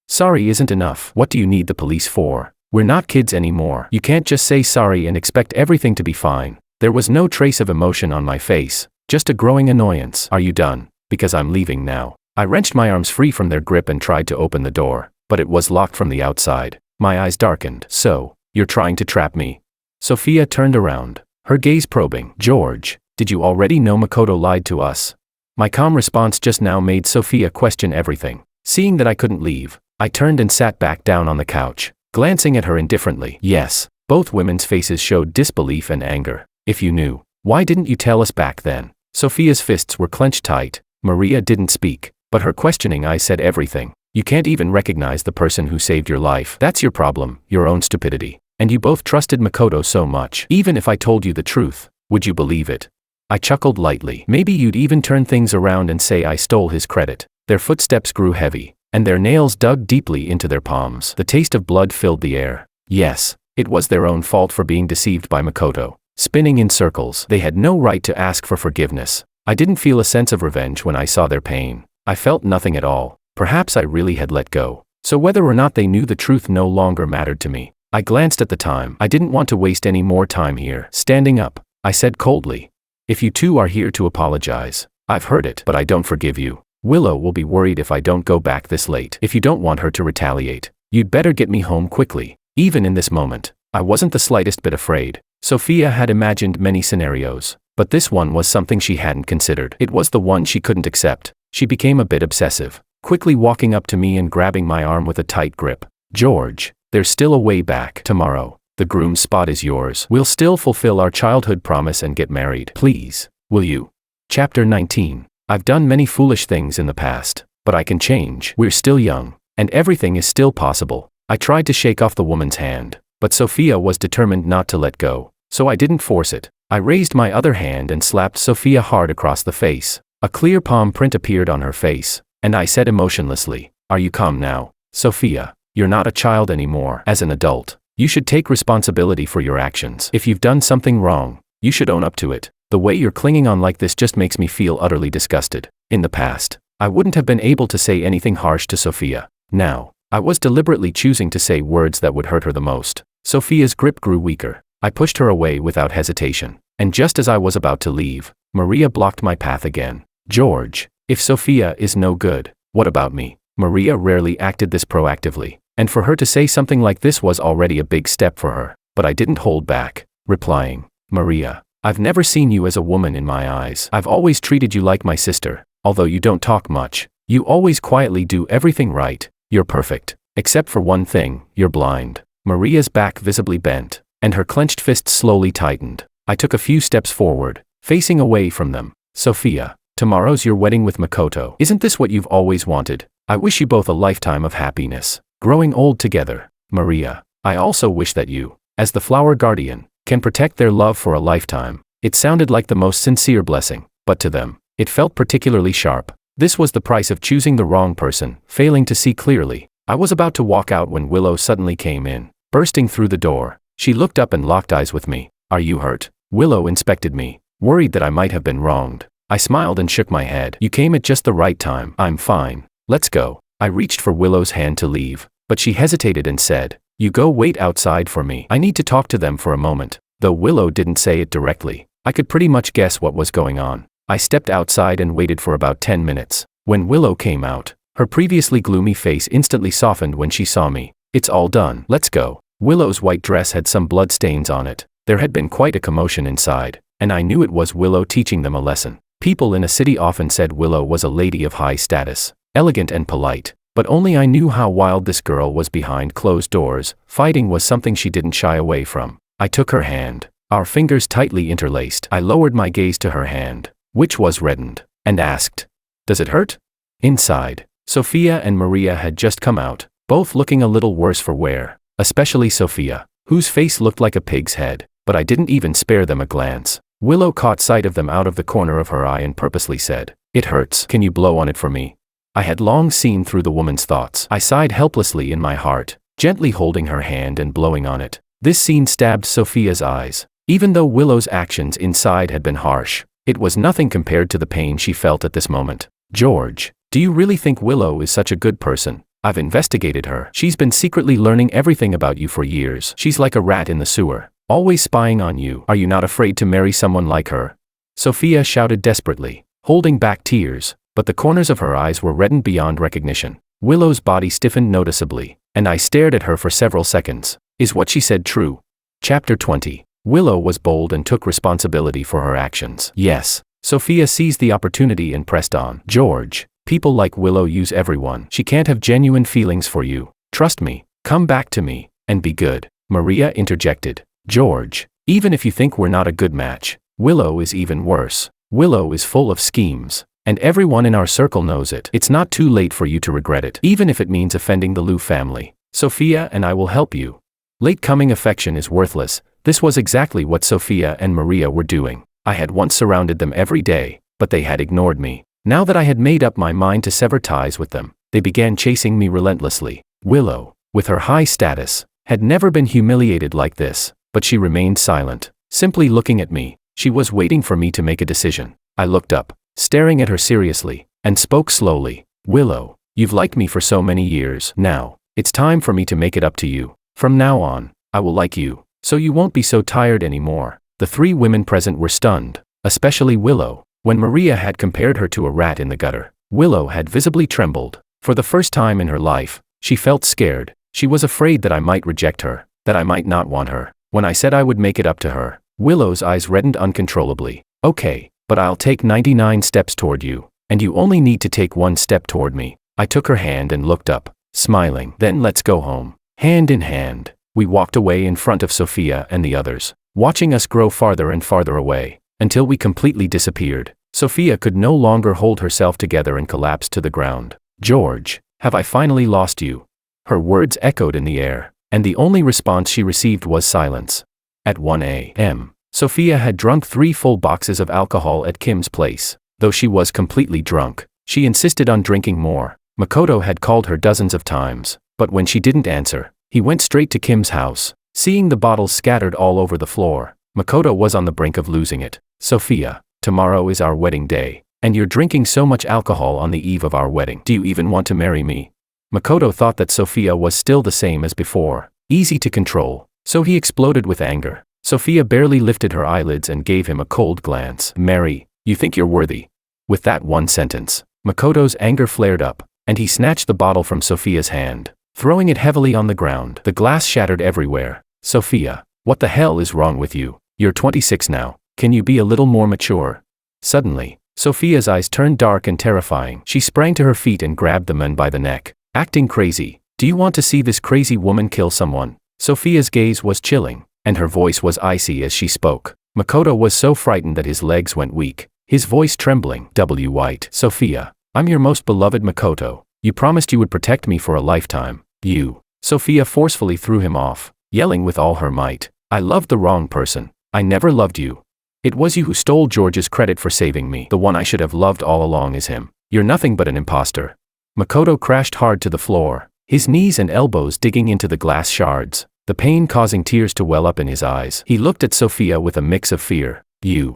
Sorry isn't enough. What do you need the police for? We're not kids anymore. You can't just say sorry and expect everything to be fine. There was no trace of emotion on my face, just a growing annoyance. Are you done? Because I'm leaving now. I wrenched my arms free from their grip and tried to open the door, but it was locked from the outside. My eyes darkened. So, you're trying to trap me? Sophia turned around, her gaze probing. George, did you already know Makoto lied to us? My calm response just now made Sophia question everything. Seeing that I couldn't leave, I turned and sat back down on the couch, glancing at her indifferently. Yes, both women's faces showed disbelief and anger. If you knew, why didn't you tell us back then? Sophia's fists were clenched tight. Maria didn't speak, but her questioning eyes said everything. You can't even recognize the person who saved your life. That's your problem, your own stupidity. And you both trusted Makoto so much. Even if I told you the truth, would you believe it? I chuckled lightly. Maybe you'd even turn things around and say I stole his credit. Their footsteps grew heavy, and their nails dug deeply into their palms. The taste of blood filled the air. Yes, it was their own fault for being deceived by Makoto. Spinning in circles, they had no right to ask for forgiveness. I didn't feel a sense of revenge when I saw their pain. I felt nothing at all. Perhaps I really had let go. So whether or not they knew the truth no longer mattered to me. I glanced at the time. I didn't want to waste any more time here. Standing up, I said coldly, if you two are here to apologize, I've heard it, but I don't forgive you. Willow will be worried if I don't go back this late. If you don't want her to retaliate, you'd better get me home quickly. Even in this moment, I wasn't the slightest bit afraid. Sophia had imagined many scenarios, but this one was something she hadn't considered. It was the one she couldn't accept. She became a bit obsessive, quickly walking up to me and grabbing my arm with a tight grip. George, there's still a way back. Tomorrow, the groom's spot is yours. We'll still fulfill our childhood promise and get married. Please, will you? Chapter 19. I've done many foolish things in the past, but I can change. We're still young, and everything is still possible. I tried to shake off the woman's hand, but Sophia was determined not to let go, so I didn't force it. I raised my other hand and slapped Sophia hard across the face. A clear palm print appeared on her face, and I said emotionlessly, are you calm now? Sophia, you're not a child anymore. As an adult, you should take responsibility for your actions. If you've done something wrong, you should own up to it. The way you're clinging on like this just makes me feel utterly disgusted. In the past, I wouldn't have been able to say anything harsh to Sophia. Now, I was deliberately choosing to say words that would hurt her the most. Sophia's grip grew weaker. I pushed her away without hesitation, and just as I was about to leave, Maria blocked my path again. George, if Sophia is no good, what about me? Maria rarely acted this proactively, and for her to say something like this was already a big step for her, but I didn't hold back, replying, Maria, I've never seen you as a woman in my eyes. I've always treated you like my sister, although you don't talk much. You always quietly do everything right. You're perfect. Except for one thing, you're blind. Maria's back visibly bent, and her clenched fists slowly tightened. I took a few steps forward, facing away from them. Sophia, tomorrow's your wedding with Makoto. Isn't this what you've always wanted? I wish you both a lifetime of happiness, growing old together. Maria, I also wish that you, as the flower guardian, can protect their love for a lifetime. It sounded like the most sincere blessing, but to them, it felt particularly sharp. This was the price of choosing the wrong person, failing to see clearly. I was about to walk out when Willow suddenly came in, bursting through the door. She looked up and locked eyes with me. "Are you hurt?" Willow inspected me, worried that I might have been wronged. I smiled and shook my head. "You came at just the right time." "I'm fine. Let's go." I reached for Willow's hand to leave, but she hesitated and said, "You go wait outside for me. I need to talk to them for a moment." Though Willow didn't say it directly, I could pretty much guess what was going on. I stepped outside and waited for about 10 minutes. When Willow came out, her previously gloomy face instantly softened when she saw me. "It's all done. Let's go." Willow's white dress had some blood stains on it. There had been quite a commotion inside, and I knew it was Willow teaching them a lesson. People in a city often said Willow was a lady of high status, elegant and polite, but only I knew how wild this girl was behind closed doors. Fighting was something she didn't shy away from. I took her hand, our fingers tightly interlaced. I lowered my gaze to her hand, which was reddened, and asked, "Does it hurt?" Inside, Sophia and Maria had just come out, both looking a little worse for wear, especially Sophia, whose face looked like a pig's head, but I didn't even spare them a glance. Willow caught sight of them out of the corner of her eye and purposely said, "It hurts. Can you blow on it for me?" I had long seen through the woman's thoughts. I sighed helplessly in my heart, gently holding her hand and blowing on it. This scene stabbed Sophia's eyes. Even though Willow's actions inside had been harsh, it was nothing compared to the pain she felt at this moment. "George, do you really think Willow is such a good person? I've investigated her. She's been secretly learning everything about you for years. She's like a rat in the sewer, always spying on you. Are you not afraid to marry someone like her?" Sophia shouted desperately, holding back tears, but the corners of her eyes were reddened beyond recognition. Willow's body stiffened noticeably, and I stared at her for several seconds. Is what she said true? Chapter 20. Willow was bold and took responsibility for her actions. Yes. Sophia seized the opportunity and pressed on. "George, people like Willow use everyone. She can't have genuine feelings for you. Trust me, come back to me, and be good." Maria interjected. "George, even if you think we're not a good match, Willow is even worse. Willow is full of schemes, and everyone in our circle knows it. It's not too late for you to regret it, even if it means offending the Liu family. Sophia and I will help you." Late-coming affection is worthless. This was exactly what Sophia and Maria were doing. I had once surrounded them every day, but they had ignored me. Now that I had made up my mind to sever ties with them, they began chasing me relentlessly. Willow, with her high status, had never been humiliated like this, but she remained silent, simply looking at me. She was waiting for me to make a decision. I looked up, staring at her seriously, and spoke slowly. "Willow, you've liked me for so many years. Now, it's time for me to make it up to you. From now on, I will like you, so you won't be so tired anymore." The three women present were stunned, especially Willow. When Maria had compared her to a rat in the gutter, Willow had visibly trembled. For the first time in her life, she felt scared. She was afraid that I might reject her, that I might not want her. When I said I would make it up to her, Willow's eyes reddened uncontrollably. "Okay, but I'll take 99 steps toward you, and you only need to take 1 step toward me." I took her hand and looked up, smiling. "Then let's go home." Hand in hand, we walked away in front of Sophia and the others, watching us grow farther and farther away, until we completely disappeared. Sophia could no longer hold herself together and collapsed to the ground. "George, have I finally lost you?" Her words echoed in the air, and the only response she received was silence. At 1 a.m., Sophia had drunk 3 full boxes of alcohol at Kim's place. Though she was completely drunk, she insisted on drinking more. Makoto had called her dozens of times, but when she didn't answer, he went straight to Kim's house. Seeing the bottles scattered all over the floor, Makoto was on the brink of losing it. "Sophia, tomorrow is our wedding day, and you're drinking so much alcohol on the eve of our wedding. Do you even want to marry me?" Makoto thought that Sophia was still the same as before, easy to control, so he exploded with anger. Sophia barely lifted her eyelids and gave him a cold glance. "Mary, you think you're worthy?" With that one sentence, Makoto's anger flared up, and he snatched the bottle from Sophia's hand, throwing it heavily on the ground. The glass shattered everywhere. "Sophia, what the hell is wrong with you? You're 26 now. Can you be a little more mature?" Suddenly, Sophia's eyes turned dark and terrifying. She sprang to her feet and grabbed the man by the neck. "Acting crazy. Do you want to see this crazy woman kill someone?" Sophia's gaze was chilling, and her voice was icy as she spoke. Makoto was so frightened that his legs went weak, his voice trembling. "White. Sophia, I'm your most beloved Makoto. You promised you would protect me for a lifetime. You." Sophia forcefully threw him off, yelling with all her might, "I loved the wrong person. I never loved you." It was you who stole George's credit for saving me. The one I should have loved all along is him. You're nothing but an imposter. Makoto crashed hard to the floor, his knees and elbows digging into the glass shards, the pain causing tears to well up in his eyes. He looked at Sophia with a mix of fear.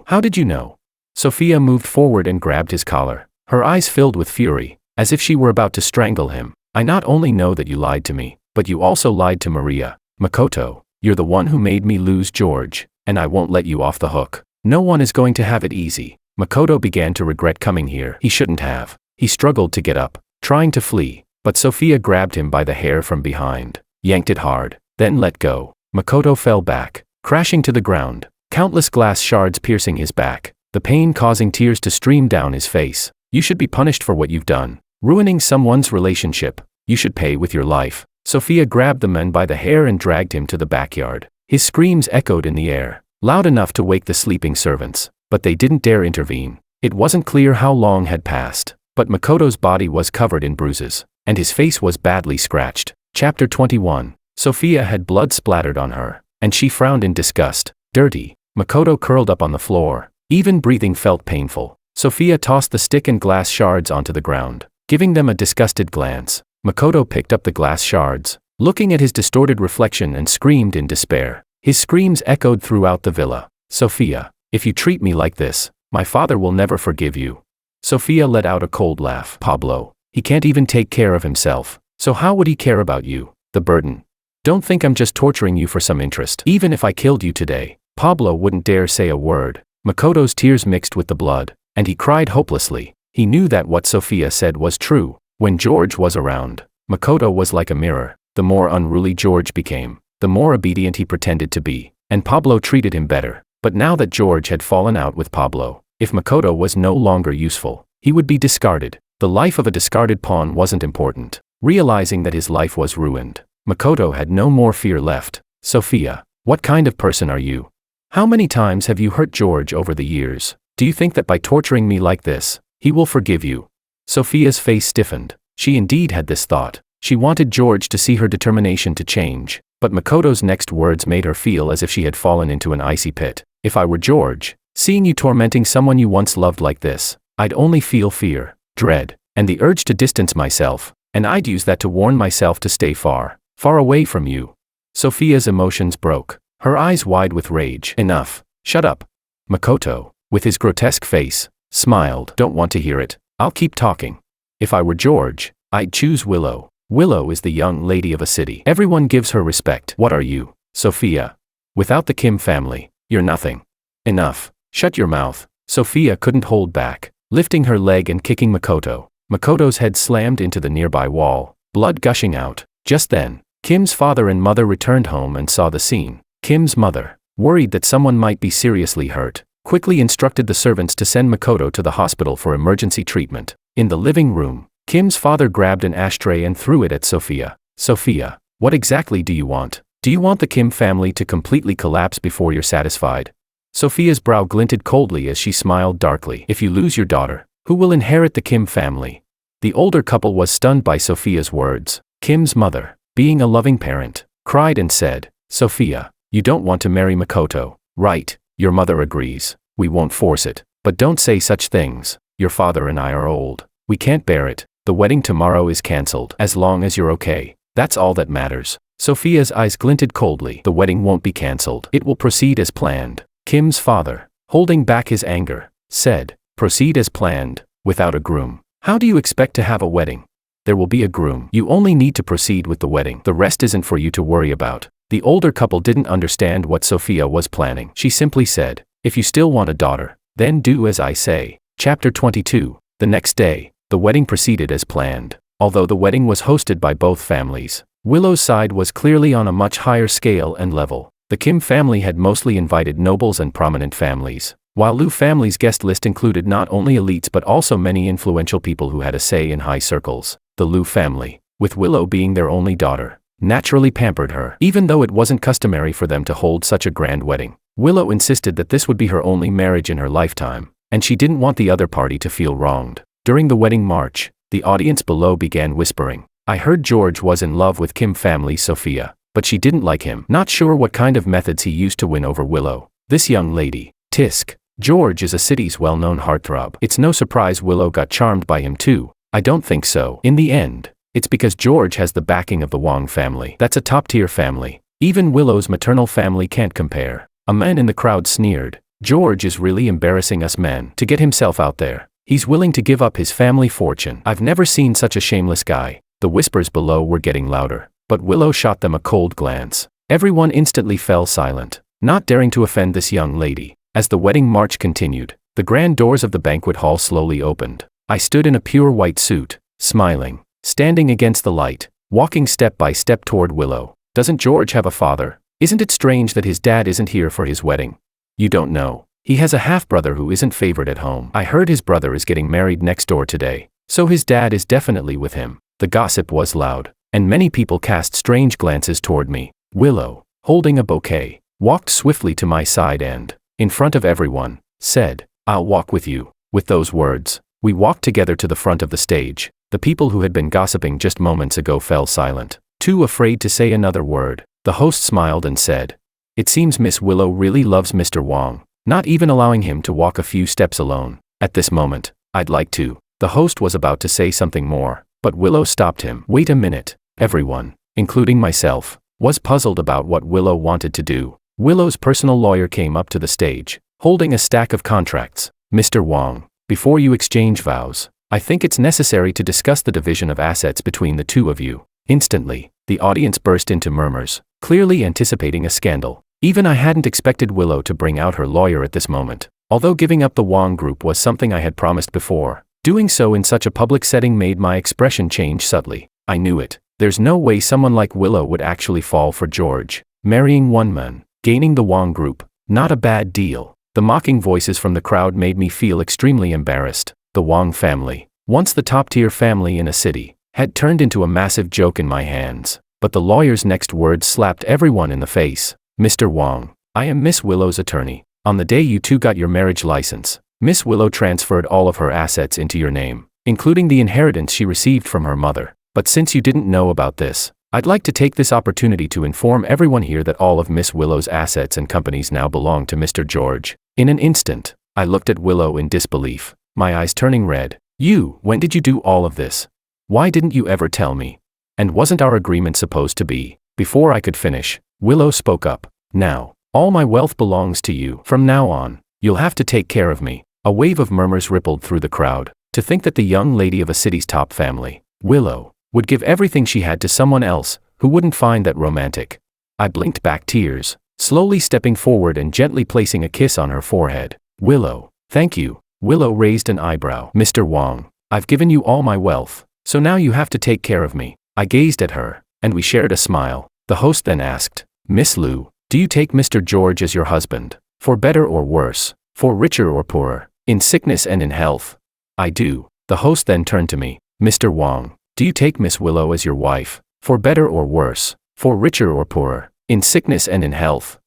How did you know? Sophia moved forward and grabbed his collar, her eyes filled with fury, as if she were about to strangle him. I not only know that you lied to me, but you also lied to Maria. Makoto, you're the one who made me lose George, and I won't let you off the hook. No one is going to have it easy. Makoto began to regret coming here. He shouldn't have. He struggled to get up, trying to flee, but Sophia grabbed him by the hair from behind, yanked it hard, then let go. Makoto fell back, crashing to the ground, countless glass shards piercing his back, the pain causing tears to stream down his face. You should be punished for what you've done. Ruining someone's relationship. You should pay with your life. Sophia grabbed the man by the hair and dragged him to the backyard. His screams echoed in the air, loud enough to wake the sleeping servants, but they didn't dare intervene. It wasn't clear how long had passed, but Makoto's body was covered in bruises, and his face was badly scratched. Chapter 21. Sophia had blood splattered on her, and she frowned in disgust. Dirty. Makoto curled up on the floor. Even breathing felt painful. Sophia tossed the stick and glass shards onto the ground, giving them a disgusted glance. Makoto picked up the glass shards, looking at his distorted reflection, and screamed in despair. His screams echoed throughout the villa. Sophia, if you treat me like this, my father will never forgive you. Sophia let out a cold laugh. Pablo, he can't even take care of himself, so how would he care about you? The burden. Don't think I'm just torturing you for some interest. Even if I killed you today, Pablo wouldn't dare say a word. Makoto's tears mixed with the blood, and he cried hopelessly. He knew that what Sophia said was true. When George was around, Makoto was like a mirror. The more unruly George became, the more obedient he pretended to be, and Pablo treated him better. But now that George had fallen out with Pablo, if Makoto was no longer useful, he would be discarded. The life of a discarded pawn wasn't important. Realizing that his life was ruined, Makoto had no more fear left. Sophia, what kind of person are you? How many times have you hurt George over the years? Do you think that by torturing me like this, he will forgive you? Sophia's face stiffened. She indeed had this thought. She wanted George to see her determination to change, but Makoto's next words made her feel as if she had fallen into an icy pit. If I were George, seeing you tormenting someone you once loved like this, I'd only feel fear, dread, and the urge to distance myself, and I'd use that to warn myself to stay far, far away from you. Sophia's emotions broke, her eyes wide with rage. Enough. Shut up. Makoto, with his grotesque face, smiled. Don't want to hear it. I'll keep talking. If I were George, I'd choose Willow. Willow is the young lady of a city. Everyone gives her respect. What are you, Sophia? Without the Kim family, you're nothing. Enough. Shut your mouth. Sophia couldn't hold back, lifting her leg and kicking Makoto. Makoto's head slammed into the nearby wall, blood gushing out. Just then, Kim's father and mother returned home and saw the scene. Kim's mother, worried that someone might be seriously hurt, quickly instructed the servants to send Makoto to the hospital for emergency treatment. In the living room, Kim's father grabbed an ashtray and threw it at Sophia. Sophia, what exactly do you want? Do you want the Kim family to completely collapse before you're satisfied? Sophia's brow glinted coldly as she smiled darkly. If you lose your daughter, who will inherit the Kim family? The older couple was stunned by Sophia's words. Kim's mother, being a loving parent, cried and said, Sophia, you don't want to marry Makoto, right? Your mother agrees. We won't force it. But don't say such things. Your father and I are old. We can't bear it. The wedding tomorrow is cancelled. As long as you're okay, that's all that matters. Sophia's eyes glinted coldly. The wedding won't be cancelled. It will proceed as planned. Kim's father, holding back his anger, said, proceed as planned, without a groom. How do you expect to have a wedding? There will be a groom. You only need to proceed with the wedding. The rest isn't for you to worry about. The older couple didn't understand what Sophia was planning. She simply said, if you still want a daughter, then do as I say. Chapter 22. The next day, the wedding proceeded as planned. Although the wedding was hosted by both families, Willow's side was clearly on a much higher scale and level. The Kim family had mostly invited nobles and prominent families, while Liu family's guest list included not only elites but also many influential people who had a say in high circles. The Liu family, with Willow being their only daughter, naturally pampered her. Even though it wasn't customary for them to hold such a grand wedding, Willow insisted that this would be her only marriage in her lifetime, and she didn't want the other party to feel wronged. During the wedding march, the audience below began whispering. I heard George was in love with Kim family's Sophia, but she didn't like him. Not sure what kind of methods he used to win over Willow. This young lady, Tisk, George is a city's well-known heartthrob. It's no surprise Willow got charmed by him too. I don't think so. In the end, it's because George has the backing of the Wong family. That's a top-tier family. Even Willow's maternal family can't compare. A man in the crowd sneered. George is really embarrassing us men to get himself out there. He's willing to give up his family fortune. I've never seen such a shameless guy. The whispers below were getting louder, but Willow shot them a cold glance. Everyone instantly fell silent, not daring to offend this young lady. As the wedding march continued, the grand doors of the banquet hall slowly opened. I stood in a pure white suit, smiling, standing against the light, walking step by step toward Willow. Doesn't George have a father? Isn't it strange that his dad isn't here for his wedding? You don't know. He has a half-brother who isn't favored at home. I heard his brother is getting married next door today, so his dad is definitely with him. The gossip was loud, and many people cast strange glances toward me. Willow, holding a bouquet, walked swiftly to my side and, in front of everyone, said, "I'll walk with you." With those words, we walked together to the front of the stage. The people who had been gossiping just moments ago fell silent, too afraid to say another word. The host smiled and said, "It seems Miss Willow really loves Mr. Wong, not even allowing him to walk a few steps alone. At this moment, I'd like to." The host was about to say something more, but Willow stopped him. "Wait a minute." Everyone, including myself, was puzzled about what Willow wanted to do. Willow's personal lawyer came up to the stage, holding a stack of contracts. "Mr. Wong, before you exchange vows, I think it's necessary to discuss the division of assets between the two of you." Instantly, the audience burst into murmurs, clearly anticipating a scandal. Even I hadn't expected Willow to bring out her lawyer at this moment. Although giving up the Wong group was something I had promised before, doing so in such a public setting made my expression change subtly. I knew it. There's no way someone like Willow would actually fall for George. Marrying one man, gaining the Wong group, not a bad deal. The mocking voices from the crowd made me feel extremely embarrassed. The Wong family, once the top-tier family in a city, had turned into a massive joke in my hands. But the lawyer's next words slapped everyone in the face. "Mr. Wong, I am Miss Willow's attorney. On the day you two got your marriage license, Miss Willow transferred all of her assets into your name, including the inheritance she received from her mother. But since you didn't know about this, I'd like to take this opportunity to inform everyone here that all of Miss Willow's assets and companies now belong to Mr. George." In an instant, I looked at Willow in disbelief, my eyes turning red. When did you do all of this? Why didn't you ever tell me? And wasn't our agreement supposed to be?" Before I could finish, Willow spoke up. "Now, all my wealth belongs to you. From now on, you'll have to take care of me." A wave of murmurs rippled through the crowd. To think that the young lady of a city's top family, Willow, would give everything she had to someone else who wouldn't find that romantic. I blinked back tears, slowly stepping forward and gently placing a kiss on her forehead. "Willow, thank you." Willow raised an eyebrow. "Mr. Wong, I've given you all my wealth, so now you have to take care of me." I gazed at her, and we shared a smile. The host then asked, "Miss Liu, do you take Mr. George as your husband, for better or worse, for richer or poorer, in sickness and in health?" "I do." The host then turned to me. "Mr. Wong, do you take Miss Willow as your wife, for better or worse, for richer or poorer, in sickness and in health?"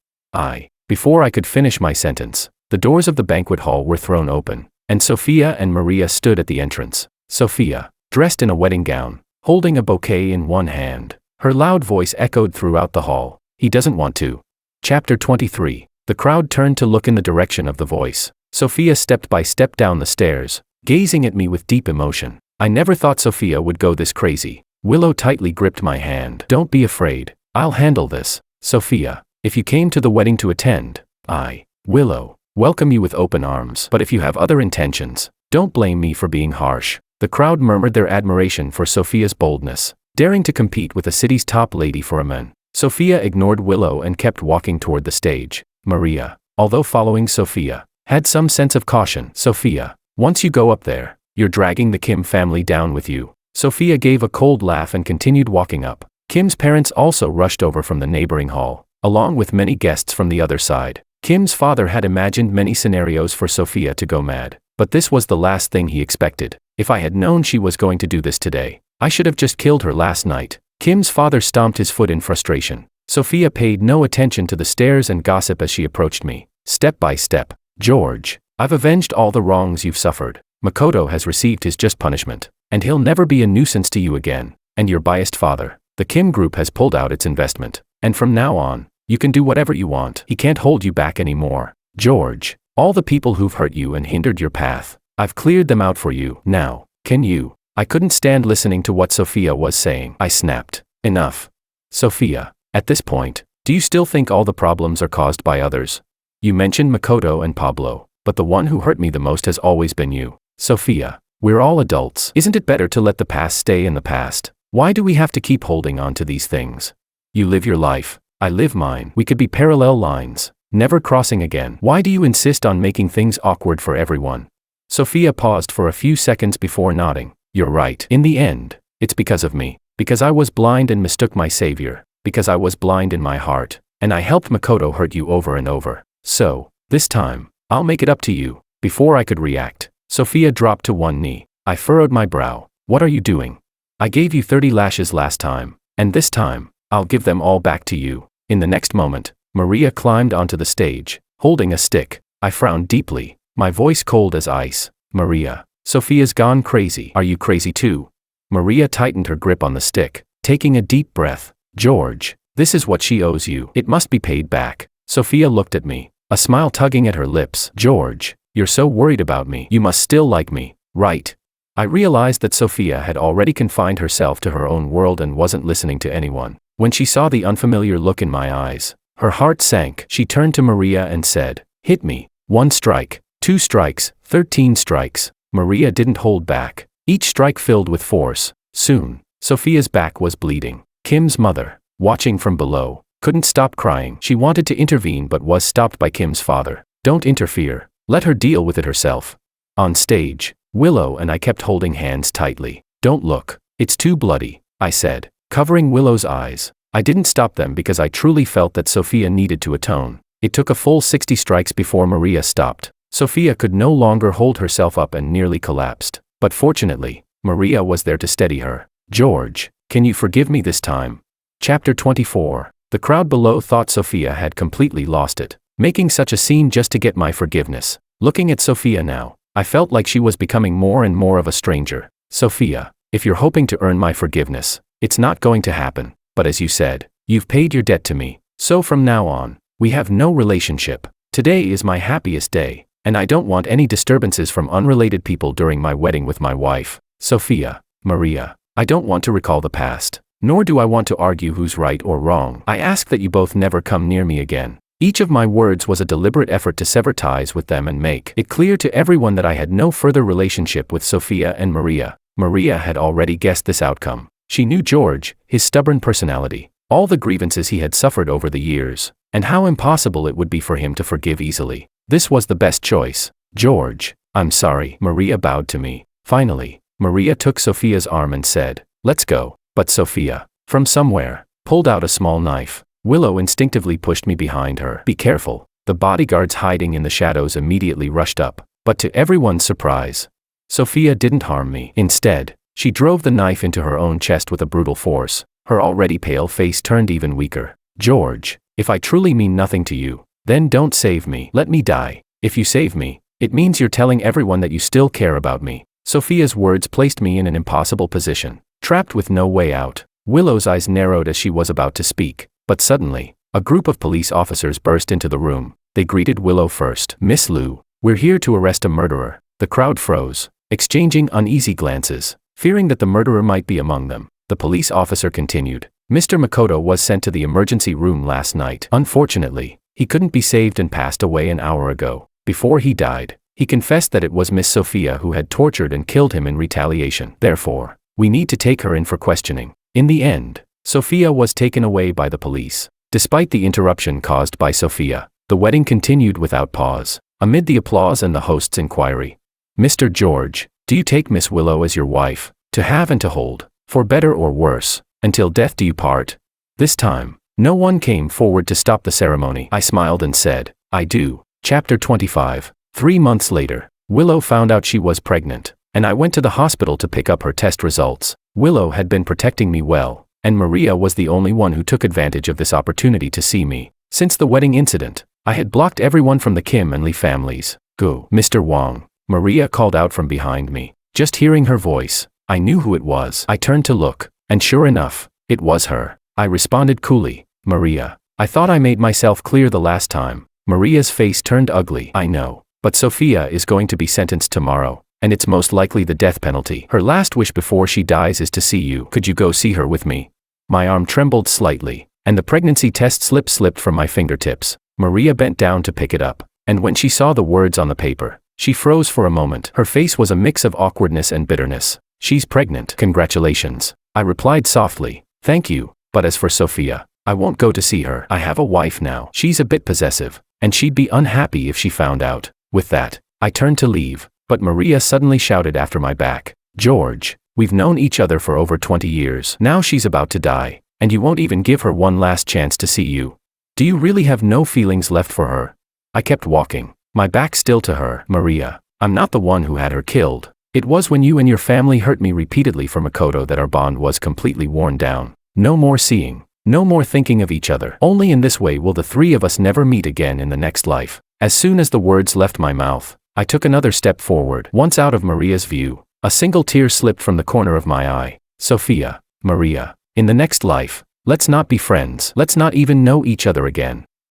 Before I could finish my sentence, the doors of the banquet hall were thrown open, and Sophia and Maria stood at the entrance. Sophia, dressed in a wedding gown, holding a bouquet in one hand. Her loud voice echoed throughout the hall. "He doesn't want to." Chapter 23. The crowd turned to look in the direction of the voice. Sophia stepped by step down the stairs, gazing at me with deep emotion. I never thought Sophia would go this crazy. Willow tightly gripped my hand. "Don't be afraid. I'll handle this." "Sophia, if you came to the wedding to attend, Willow, welcome you with open arms. But if you have other intentions, don't blame me for being harsh." The crowd murmured their admiration for Sophia's boldness, daring to compete with the city's top lady for a man. Sophia ignored Willow and kept walking toward the stage. Maria, although following Sophia, had some sense of caution. "Sophia, once you go up there, you're dragging the Kim family down with you." Sophia gave a cold laugh and continued walking up. Kim's parents also rushed over from the neighboring hall, along with many guests from the other side. Kim's father had imagined many scenarios for Sophia to go mad, but this was the last thing he expected. If I had known she was going to do this today, I should have just killed her last night. Kim's father stomped his foot in frustration. Sophia paid no attention to the stares and gossip as she approached me, step by step. "George, I've avenged all the wrongs you've suffered. Makoto has received his just punishment, and he'll never be a nuisance to you again. And your biased father, the Kim group, has pulled out its investment, and from now on, you can do whatever you want. He can't hold you back anymore. George, All the people who've hurt you and hindered your path, I've cleared them out for you. Now, can you? I couldn't stand listening to what Sophia was saying. I snapped. Enough. Sophia, at this point, do you still think all the problems are caused by others? You mentioned Makoto and Pablo, but the one who hurt me the most has always been you. Sophia, we're all adults. Isn't it better to let the past stay in the past? Why do we have to keep holding on to these things? You live your life, I live mine. We could be parallel lines, never crossing again. Why do you insist on making things awkward for everyone? Sophia paused for a few seconds before nodding. You're right. In the end, it's because of me. Because I was blind and mistook my savior. Because I was blind in my heart, and I helped Makoto hurt you over and over. So, this time, I'll make it up to you. Before I could react, Sophia dropped to one knee. I furrowed my brow. What are you doing? I gave you 30 lashes last time, and this time, I'll give them all back to you. In the next moment, Maria climbed onto the stage, holding a stick. I frowned deeply, my voice cold as ice. Maria, Sophia's gone crazy. Are you crazy too? Maria tightened her grip on the stick, taking a deep breath. George, this is what she owes you. It must be paid back. Sophia looked at me, a smile tugging at her lips. George, you're so worried about me. You must still like me, right? I realized that Sophia had already confined herself to her own world and wasn't listening to anyone. When she saw the unfamiliar look in my eyes, her heart sank. She turned to Maria and said, hit me. 1 strike, 2 strikes, 13 strikes. Maria didn't hold back. Each strike filled with force. Soon, Sophia's back was bleeding. Kim's mother, watching from below, couldn't stop crying. She wanted to intervene but was stopped by Kim's father. Don't interfere. Let her deal with it herself. On stage, Willow and I kept holding hands tightly. Don't look. It's too bloody, I said, covering Willow's eyes. I didn't stop them because I truly felt that Sophia needed to atone. It took a full 60 strikes before Maria stopped. Sophia could no longer hold herself up and nearly collapsed. But fortunately, Maria was there to steady her. George, can you forgive me this time? Chapter 24. The crowd below thought Sophia had completely lost it, making such a scene just to get my forgiveness. Looking at Sophia now, I felt like she was becoming more and more of a stranger. Sophia, if you're hoping to earn my forgiveness, it's not going to happen. But as you said, you've paid your debt to me. So from now on, we have no relationship. Today is my happiest day, and I don't want any disturbances from unrelated people during my wedding with my wife. Sophia, Maria, I don't want to recall the past, nor do I want to argue who's right or wrong. I ask that you both never come near me again. Each of my words was a deliberate effort to sever ties with them and make it clear to everyone that I had no further relationship with Sophia and Maria. Maria had already guessed this outcome. She knew George, his stubborn personality, all the grievances he had suffered over the years, and how impossible it would be for him to forgive easily. This was the best choice. George, I'm sorry. Maria bowed to me. Finally, Maria took Sophia's arm and said, let's go. But Sophia, from somewhere, pulled out a small knife. Willow instinctively pushed me behind her. Be careful. The bodyguards hiding in the shadows immediately rushed up. But to everyone's surprise, Sophia didn't harm me. Instead, she drove the knife into her own chest with a brutal force. Her already pale face turned even weaker. George, if I truly mean nothing to you, then don't save me. Let me die. If you save me, it means you're telling everyone that you still care about me. Sophia's words placed me in an impossible position, trapped with no way out. Willow's eyes narrowed as she was about to speak, but suddenly, a group of police officers burst into the room. They greeted Willow first. Miss Liu, we're here to arrest a murderer. The crowd froze, exchanging uneasy glances, fearing that the murderer might be among them. The police officer continued. Mr. Makoto was sent to the emergency room last night. Unfortunately, he couldn't be saved and passed away an hour ago. Before he died, he confessed that it was Miss Sophia who had tortured and killed him in retaliation. Therefore, we need to take her in for questioning. In the end, Sophia was taken away by the police. Despite the interruption caused by Sophia, the wedding continued without pause, amid the applause and the host's inquiry. Mr. George, do you take Miss Willow as your wife, to have and to hold, for better or worse, until death do you part? This time, no one came forward to stop the ceremony. I smiled and said, I do. Chapter 25. 3 months later, Willow found out she was pregnant, and I went to the hospital to pick up her test results. Willow had been protecting me well, and Maria was the only one who took advantage of this opportunity to see me. Since the wedding incident, I had blocked everyone from the Kim and Lee families. Go, Mr. Wong, Maria called out from behind me. Just hearing her voice, I knew who it was. I turned to look, and sure enough, it was her. I responded coolly, Maria, I thought I made myself clear the last time. Maria's face turned ugly. I know. But Sophia is going to be sentenced tomorrow, and it's most likely the death penalty. Her last wish before she dies is to see you. Could you go see her with me? My arm trembled slightly, and the pregnancy test slip slipped from my fingertips. Maria bent down to pick it up, and when she saw the words on the paper, she froze for a moment. Her face was a mix of awkwardness and bitterness. She's pregnant. Congratulations. I replied softly. Thank you, but as for Sophia, I won't go to see her. I have a wife now. She's a bit possessive, and she'd be unhappy if she found out. With that, I turned to leave, but Maria suddenly shouted after my back, George, we've known each other for over 20 years. Now she's about to die, and you won't even give her one last chance to see you. Do you really have no feelings left for her? I kept walking, my back still to her. Maria, I'm not the one who had her killed. It was when you and your family hurt me repeatedly for Makoto that our bond was completely worn down. No more seeing, no more thinking of each other. Only in this way will the three of us never meet again in the next life. As soon as the words left my mouth, I took another step forward. Once out of Maria's view, a single tear slipped from the corner of my eye. Sophia, Maria, in the next life, let's not be friends. Let's not even know each other again.